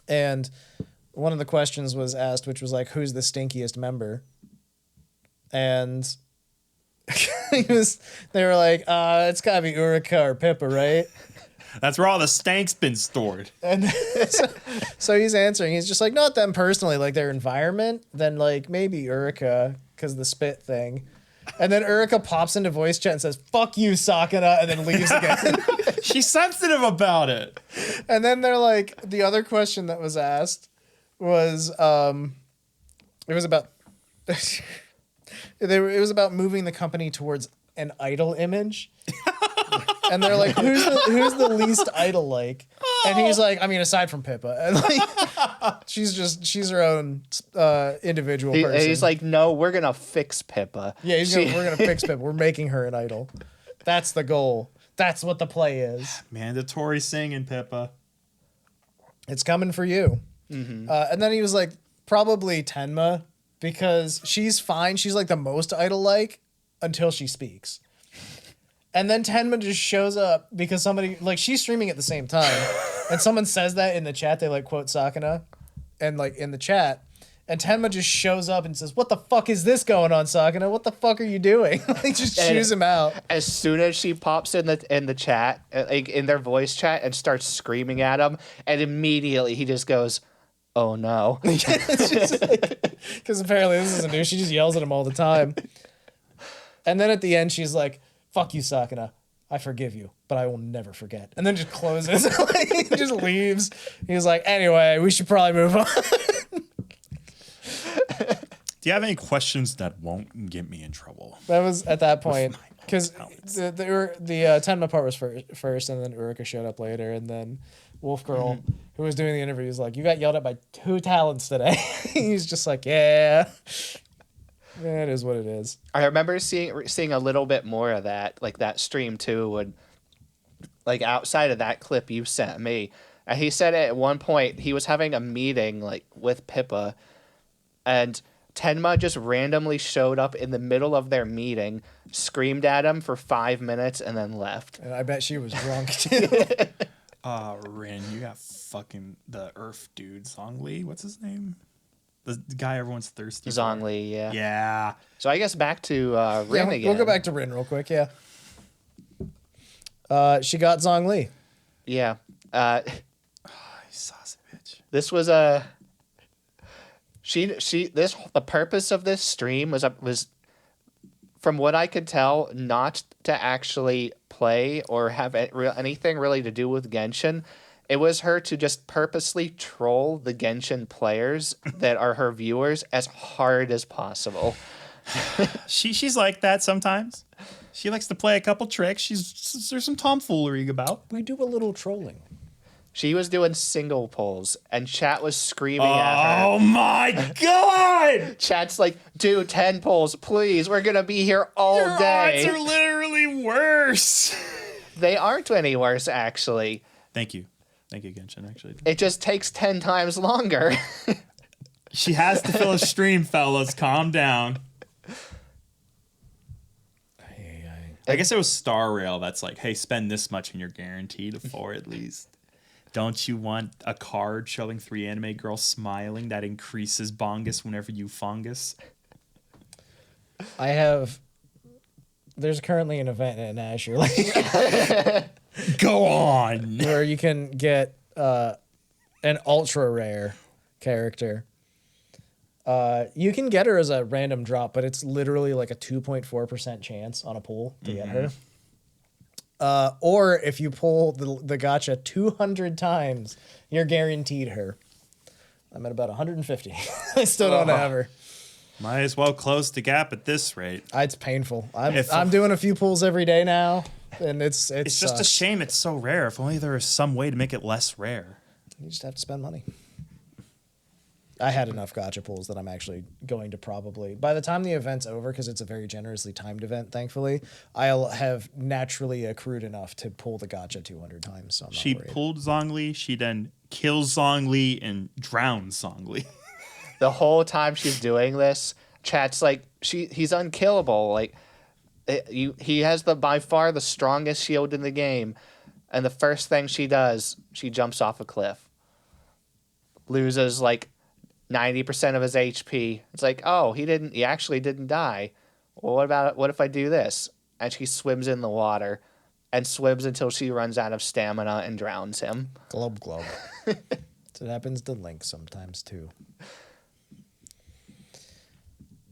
And one of the questions was asked, which was like, "Who's the stinkiest member?" And they were like, "It's gotta be Urika or Pippa, right?" That's where all the stank's been stored. And so he's answering. He's just like, not them personally, like their environment. Then like maybe Urika because the spit thing. And then Urika pops into voice chat and says, "Fuck you, Sakana," and then leaves again. She's sensitive about it. And then they're like, the other question that was asked was, it was about, it was about moving the company towards an idol image. And they're like, who's the least idol like? And he's like, I mean, aside from Pippa, and like, she's her own individual person. He's like, no, we're gonna fix Pippa. yeah, we're gonna fix Pippa. We're making her an idol. That's the goal. That's what the play is. Mandatory singing, Pippa. It's coming for you. And then he was like, probably Tenma, because she's fine. She's like the most idol-like until she speaks. And then Tenma just shows up because somebody, like, she's streaming at the same time. And someone says that in the chat. They, like, quote Sakana. And, like, in the chat. And Tenma just shows up and says, "What the fuck is this going on, Sakana? What the fuck are you doing?" Like, just chews him out. As soon as she pops in the chat, like in their voice chat, and starts screaming at him, and immediately he just goes, "Oh no!" Because apparently this isn't new. She just yells at him all the time. And then at the end, she's like, "Fuck you, Sakana. I forgive you, but I will never forget." And then just closes. Like, just leaves. He was like, "Anyway, we should probably move on." Do you have any questions that won't get me in trouble? That was at that point. Because the Tenma part was first, and then Urika showed up later, and then Wolf Girl, who was doing the interview, was like, "You got yelled at by 2 talents today." He's just like, "Yeah. Yeah, it is what it is." I remember seeing a little bit more of that, like that stream too, when, like, outside of that clip you sent me, and he said at one point he was having a meeting like with Pippa, and Tenma just randomly showed up in the middle of their meeting, screamed at him for 5 minutes, and then left. And I bet she was drunk too. Rin, you got fucking the Earth dude, Zhongli. What's his name? The guy everyone's thirsty for. Zhongli, yeah. Yeah. So I guess back to Rin again. We'll go back to Rin real quick. Yeah. She got Zhongli. Yeah. You saucy bitch. This was a. The purpose of this stream was, from what I could tell, not to actually play or have anything really to do with Genshin. It was her to just purposely troll the Genshin players that are her viewers as hard as possible. She's like that sometimes. She likes to play a couple tricks. There's some tomfoolery about. We do a little trolling. She was doing single pulls, and chat was screaming at her. Oh my god! Chat's like, do 10 pulls, please. We're going to be here all Your day. odds are literally worse. They aren't any worse, actually. Thank you, Genshin, actually. It just takes 10 times longer. She has to fill a stream, fellas. Calm down. I guess it was Star Rail that's like, hey, spend this much and you're guaranteed 4 at least. Don't you want a card showing 3 anime girls smiling that increases bongus whenever you fungus? There's currently an event in Azure Go on. where you can get an ultra rare character. You can get her as a random drop, but it's literally like a 2.4% chance on a pull to get her. Or if you pull the gacha 200 times, you're guaranteed her. I'm at about 150. I still don't have her. Might as well close the gap at this rate. It's painful. I'm doing a few pulls every day now, and it's just a shame it's so rare. If only there was some way to make it less rare. You just have to spend money. I had enough gacha pulls that I'm actually going to probably, by the time the event's over, because it's a very generously timed event, thankfully, I'll have naturally accrued enough to pull the gacha 200 times. So I'm not She worried. pulled Zhongli, she then kills Zhongli and drowns Zhongli. The whole time she's doing this, chat's like, he's unkillable. Like, he has by far the strongest shield in the game. And the first thing she does, she jumps off a cliff. Loses like 90% of his HP. It's like, oh, he actually didn't die. Well, what if I do this? And she swims in the water and swims until she runs out of stamina and drowns him. Glub. So it happens to Link sometimes too.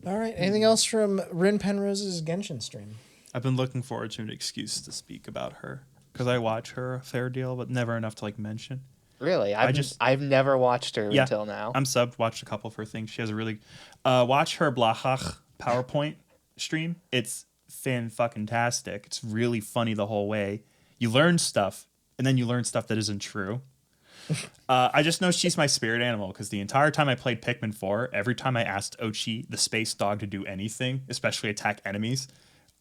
All right. Anything else from Rin Penrose's Genshin stream? I've been looking forward to an excuse to speak about her because I watch her a fair deal, but never enough to like mention. Really? I've never watched her until now. I'm subbed, watched a couple of her things. She has a really watch her Blahach PowerPoint stream. It's fan-fucking-tastic. It's really funny the whole way. You learn stuff, and then you learn stuff that isn't true. I just know she's my spirit animal because the entire time I played Pikmin 4, every time I asked Ochi, the space dog, to do anything, especially attack enemies,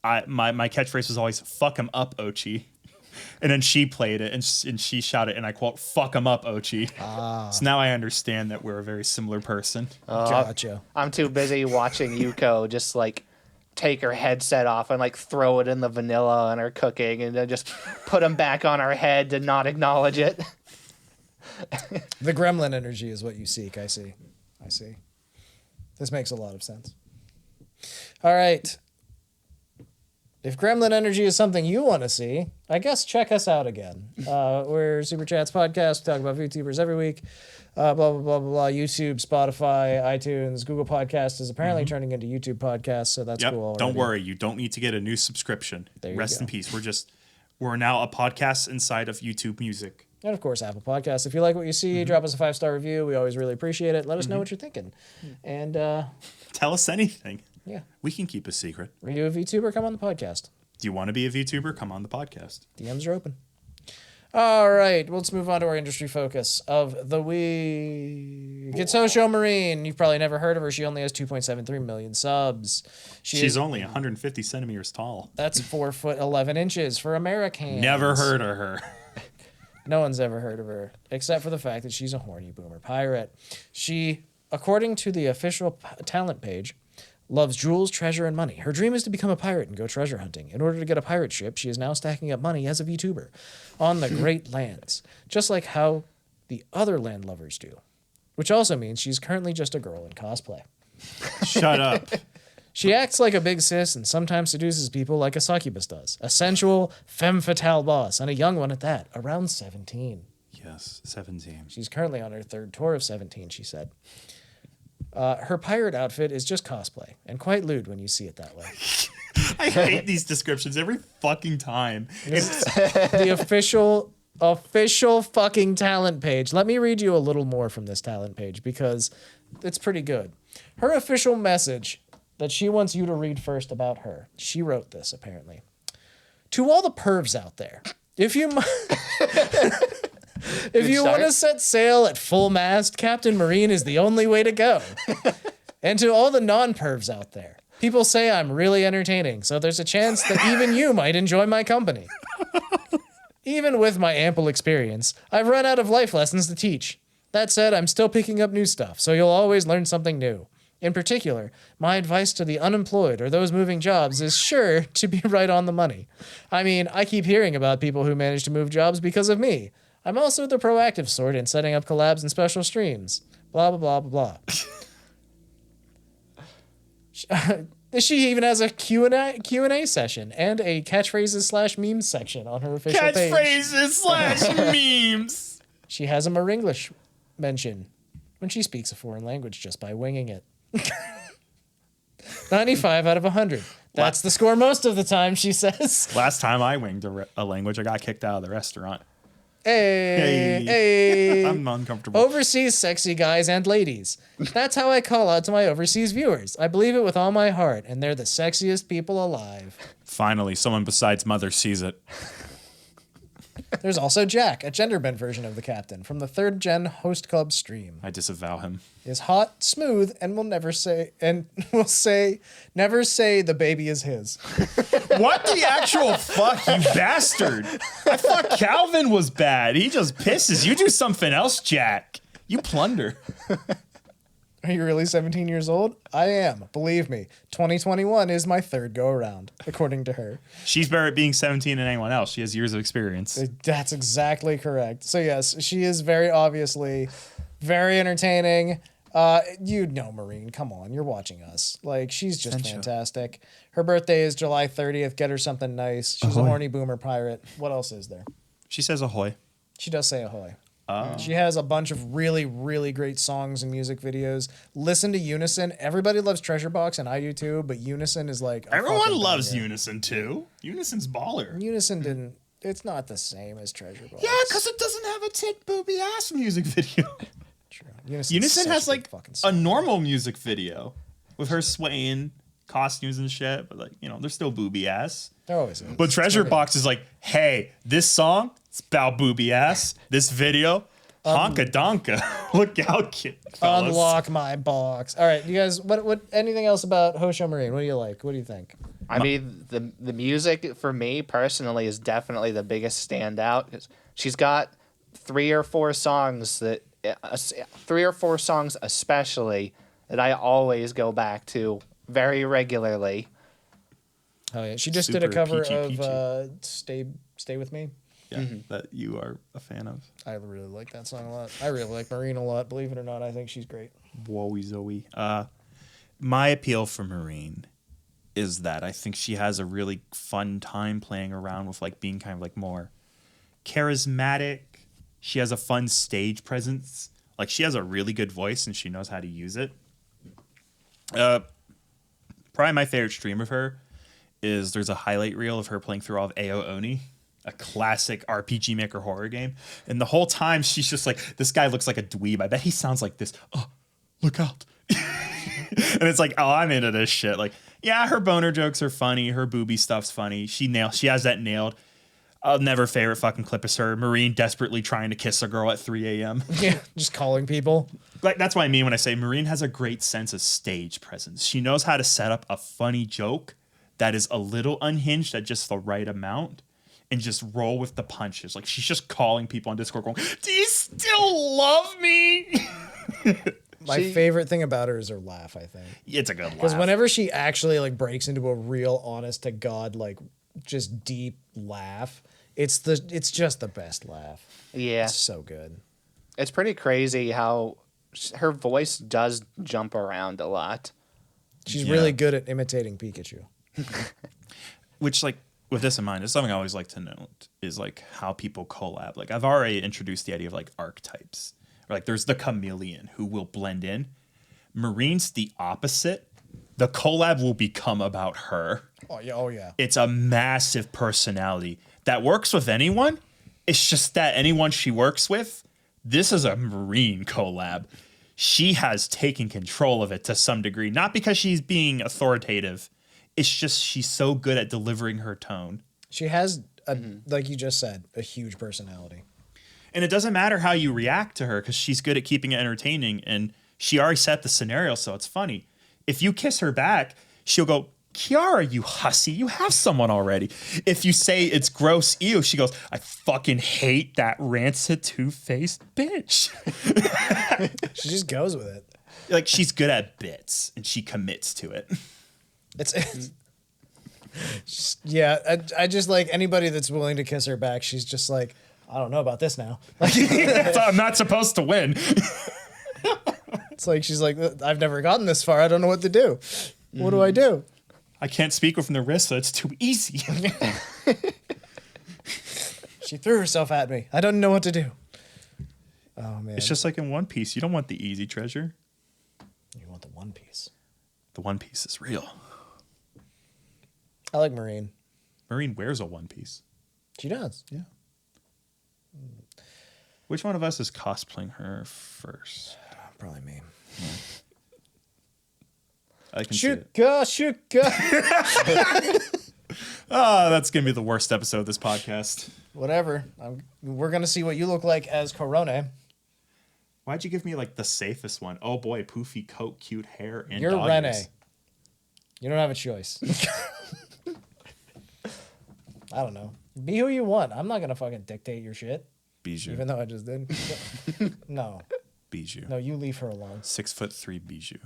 my catchphrase was always, fuck him up, Ochi. And then she played it, and she shouted, and I quote, fuck him up, Ochi. So now I understand that we're a very similar person. Gotcha. I'm too busy watching Yuko just like take her headset off and like throw it in the vanilla on her cooking and then just put them back on her head to not acknowledge it. The gremlin energy is what you seek. I see. This makes a lot of sense. All right. If gremlin energy is something you want to see, I guess check us out again. We're Super Chats Podcast. We talk about VTubers every week. Blah, blah, blah, blah, blah. YouTube, Spotify, iTunes, Google Podcast is apparently turning into YouTube Podcast, so that's cool already. Don't worry. You don't need to get a new subscription. Rest in peace. We're now a podcast inside of YouTube Music. And, of course, Apple Podcasts. If you like what you see, drop us a 5-star review. We always really appreciate it. Let us know what you're thinking. And, Tell us anything. yeah. We can keep a secret. Are you a VTuber? Come on the podcast. Do you want to be a VTuber? Come on the podcast. DMs are open. All right, let's move on to our industry focus of the week. It's Hosho Marine. You've probably never heard of her. She only has 2.73 million subs. She's only 150 centimeters tall. That's 4'11" for Americans. Never heard of her. No one's ever heard of her, except for the fact that she's a horny boomer pirate. She, according to the official talent page, Loves jewels, treasure, and money. Her dream is to become a pirate and go treasure hunting. In order to get a pirate ship, she is now stacking up money as a VTuber on the Great Lands, just like how the other land lovers do. Which also means she's currently just a girl in cosplay. Shut up. She acts like a big sis and sometimes seduces people like a succubus does. A sensual, femme fatale boss, and a young one at that, around 17. Yes, 17. She's currently on her third tour of 17, she said. Her pirate outfit is just cosplay, and quite lewd when you see it that way. I hate these descriptions every fucking time. The official fucking talent page. Let me read you a little more from this talent page because it's pretty good. Her official message that she wants you to read first about her. She wrote this, apparently. To all the pervs out there, if you want to set sail at full mast, Captain Marine is the only way to go. And to all the non-pervs out there, people say I'm really entertaining, so there's a chance that even you might enjoy my company. Even with my ample experience, I've run out of life lessons to teach. That said, I'm still picking up new stuff, so you'll always learn something new. In particular, my advice to the unemployed or those moving jobs is sure to be right on the money. I mean, I keep hearing about people who manage to move jobs because of me. I'm also the proactive sort in setting up collabs and special streams. Blah, blah, blah, blah, blah. She even has a Q&A session and a catchphrases / memes section on her official page. Catchphrases / memes. She has a Maringlish mention when she speaks a foreign language just by winging it. 95 out of 100. That's the score most of the time, she says. Last time I winged a language, I got kicked out of the restaurant. Hey. I'm uncomfortable. Overseas sexy guys and ladies. That's how I call out to my overseas viewers. I believe it with all my heart, and they're the sexiest people alive. Finally, someone besides Mother sees it. There's also Jack, a gender bent version of the captain from the 3rd Gen Host Club stream. I disavow him. Is hot, smooth, and will never say the baby is his. What the actual fuck, you bastard? I thought Calvin was bad. He just pisses. You do something else, Jack. You plunder. Are you really 17 years old? I am. Believe me. 2021 is my 3rd go around, according to her. She's better at being 17 than anyone else. She has years of experience. That's exactly correct. So yes, she is very obviously very entertaining. You know Marine, come on, you're watching us. Like, she's just fantastic. Her birthday is July 30th. Get her something nice. She's a horny boomer pirate. What else is there? She says ahoy. She does say ahoy. She has a bunch of really, really great songs and music videos. Listen to Unison. Everybody loves Treasure Box, and I do too, but Unison is like... Everyone loves Unison too. Unison's baller. Unison didn't... It's not the same as Treasure Box. Yeah, because it doesn't have a tit booby ass music video. True. Unison has like a normal music video with her swaying costumes and shit, but like, you know, they're still booby ass. They're always. But Treasure Box is like, hey, this song, it's about booby ass. This video, honka donka. Look out, kid. Fellas. Unlock my box. All right, you guys. What? Anything else about Hosho Marine? What do you like? What do you think? I mean, the music for me personally is definitely the biggest standout. 'Cause she's got 3 or 4 songs especially that I always go back to very regularly. Oh yeah, she just did a cover of "Stay With Me." Yeah, that you are a fan of. I really like that song a lot. I really like Marine a lot. Believe it or not, I think she's great. Wowie Zoe. My appeal for Marine is that I think she has a really fun time playing around with like being kind of like more charismatic. She has a fun stage presence. Like, she has a really good voice and she knows how to use it. Probably my favorite stream of her is there's a highlight reel of her playing through all of Ao Oni, a classic RPG Maker horror game. And the whole time she's just like, this guy looks like a dweeb. I bet he sounds like this. Oh, look out. And it's like, oh, I'm into this shit. Like, yeah, her boner jokes are funny. Her booby stuff's funny. She has that nailed. I'll never favorite fucking clip is her. Marine desperately trying to kiss a girl at 3 a.m. Yeah, just calling people. Like, that's what I mean when I say Marine has a great sense of stage presence. She knows how to set up a funny joke that is a little unhinged at just the right amount and just roll with the punches. Like, she's just calling people on Discord going, do you still love me? My favorite thing about her is her laugh, I think. It's a good laugh. Because whenever she actually like breaks into a real honest to God, like just deep laugh, it's just the best laugh. Yeah. It's so good. It's pretty crazy how her voice does jump around a lot. She's really good at imitating Pikachu. Which, like, with this in mind, is something I always like to note is like how people collab. Like, I've already introduced the idea of like archetypes. Or, like, there's the chameleon who will blend in. Marine's the opposite. The collab will become about her. Oh yeah, oh yeah. It's a massive personality that works with anyone. It's just that anyone she works with, this is a Marine collab. She has taken control of it to some degree, not because she's being authoritative. It's just she's so good at delivering her tone. She has, like you just said, a huge personality. And it doesn't matter how you react to her because she's good at keeping it entertaining. And she already set the scenario, so it's funny. If you kiss her back, she'll go, Kiara, you hussy, you have someone already. If you say it's gross, ew, she goes, I fucking hate that rancid two-faced bitch. She just goes with it. Like, she's good at bits, and she commits to it. It's yeah, I just like anybody that's willing to kiss her back, she's just like, I don't know about this now. Like, I'm not supposed to win. it's like she's like, I've never gotten this far. I don't know what to do. What do I do? I can't speak with Narissa. It's too easy. She threw herself at me. I don't know what to do. Oh man. It's just like in One Piece. You don't want the easy treasure. You want the One Piece. The One Piece is real. I like Marine. Marine wears a One Piece. She does. Yeah. Which one of us is cosplaying her first? Probably me. I can see it. Shuka. Oh, that's going to be the worst episode of this podcast. Whatever. We're going to see what you look like as Kronii. Why'd you give me like the safest one? Oh boy, poofy coat, cute hair, and You're dog Rene. ears. You don't have a choice. I don't know. Be who you want. I'm not going to fucking dictate your shit. Bijou. Even though I just did. No. Bijou. No, you leave her alone. 6'3" Bijou.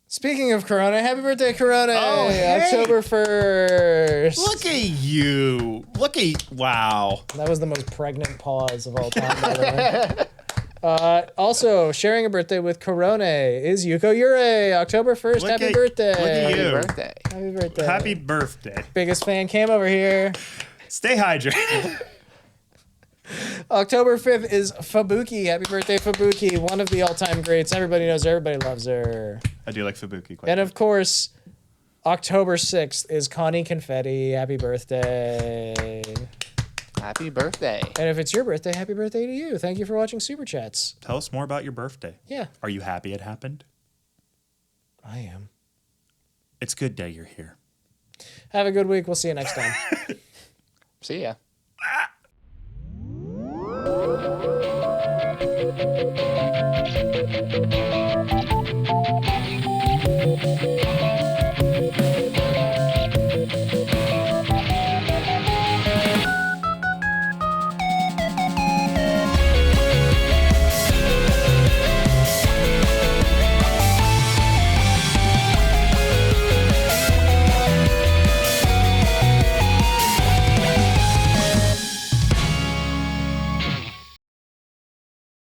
Speaking of Corona, happy birthday, Corona! Oh, hey! October 1st. Look at you. Wow. That was the most pregnant pause of all time, by the way. Also, sharing a birthday with Corona is Yuko Yurei. October 1st, happy birthday. Look at you. Happy birthday. Happy birthday. Happy birthday. Biggest fan came over here. Stay hydrated. October 5th is Fubuki. Happy birthday, Fubuki. One of the all-time greats. Everybody knows her. Everybody loves her. I do like Fubuki quite And of course, October 6th is Connie Confetti. Happy birthday. Happy birthday. And if it's your birthday, happy birthday to you. Thank you for watching Super Chats. Tell us more about your birthday. Yeah. Are you happy it happened? I am. It's good day you're here. Have a good week. We'll see you next time. See ya. Ah!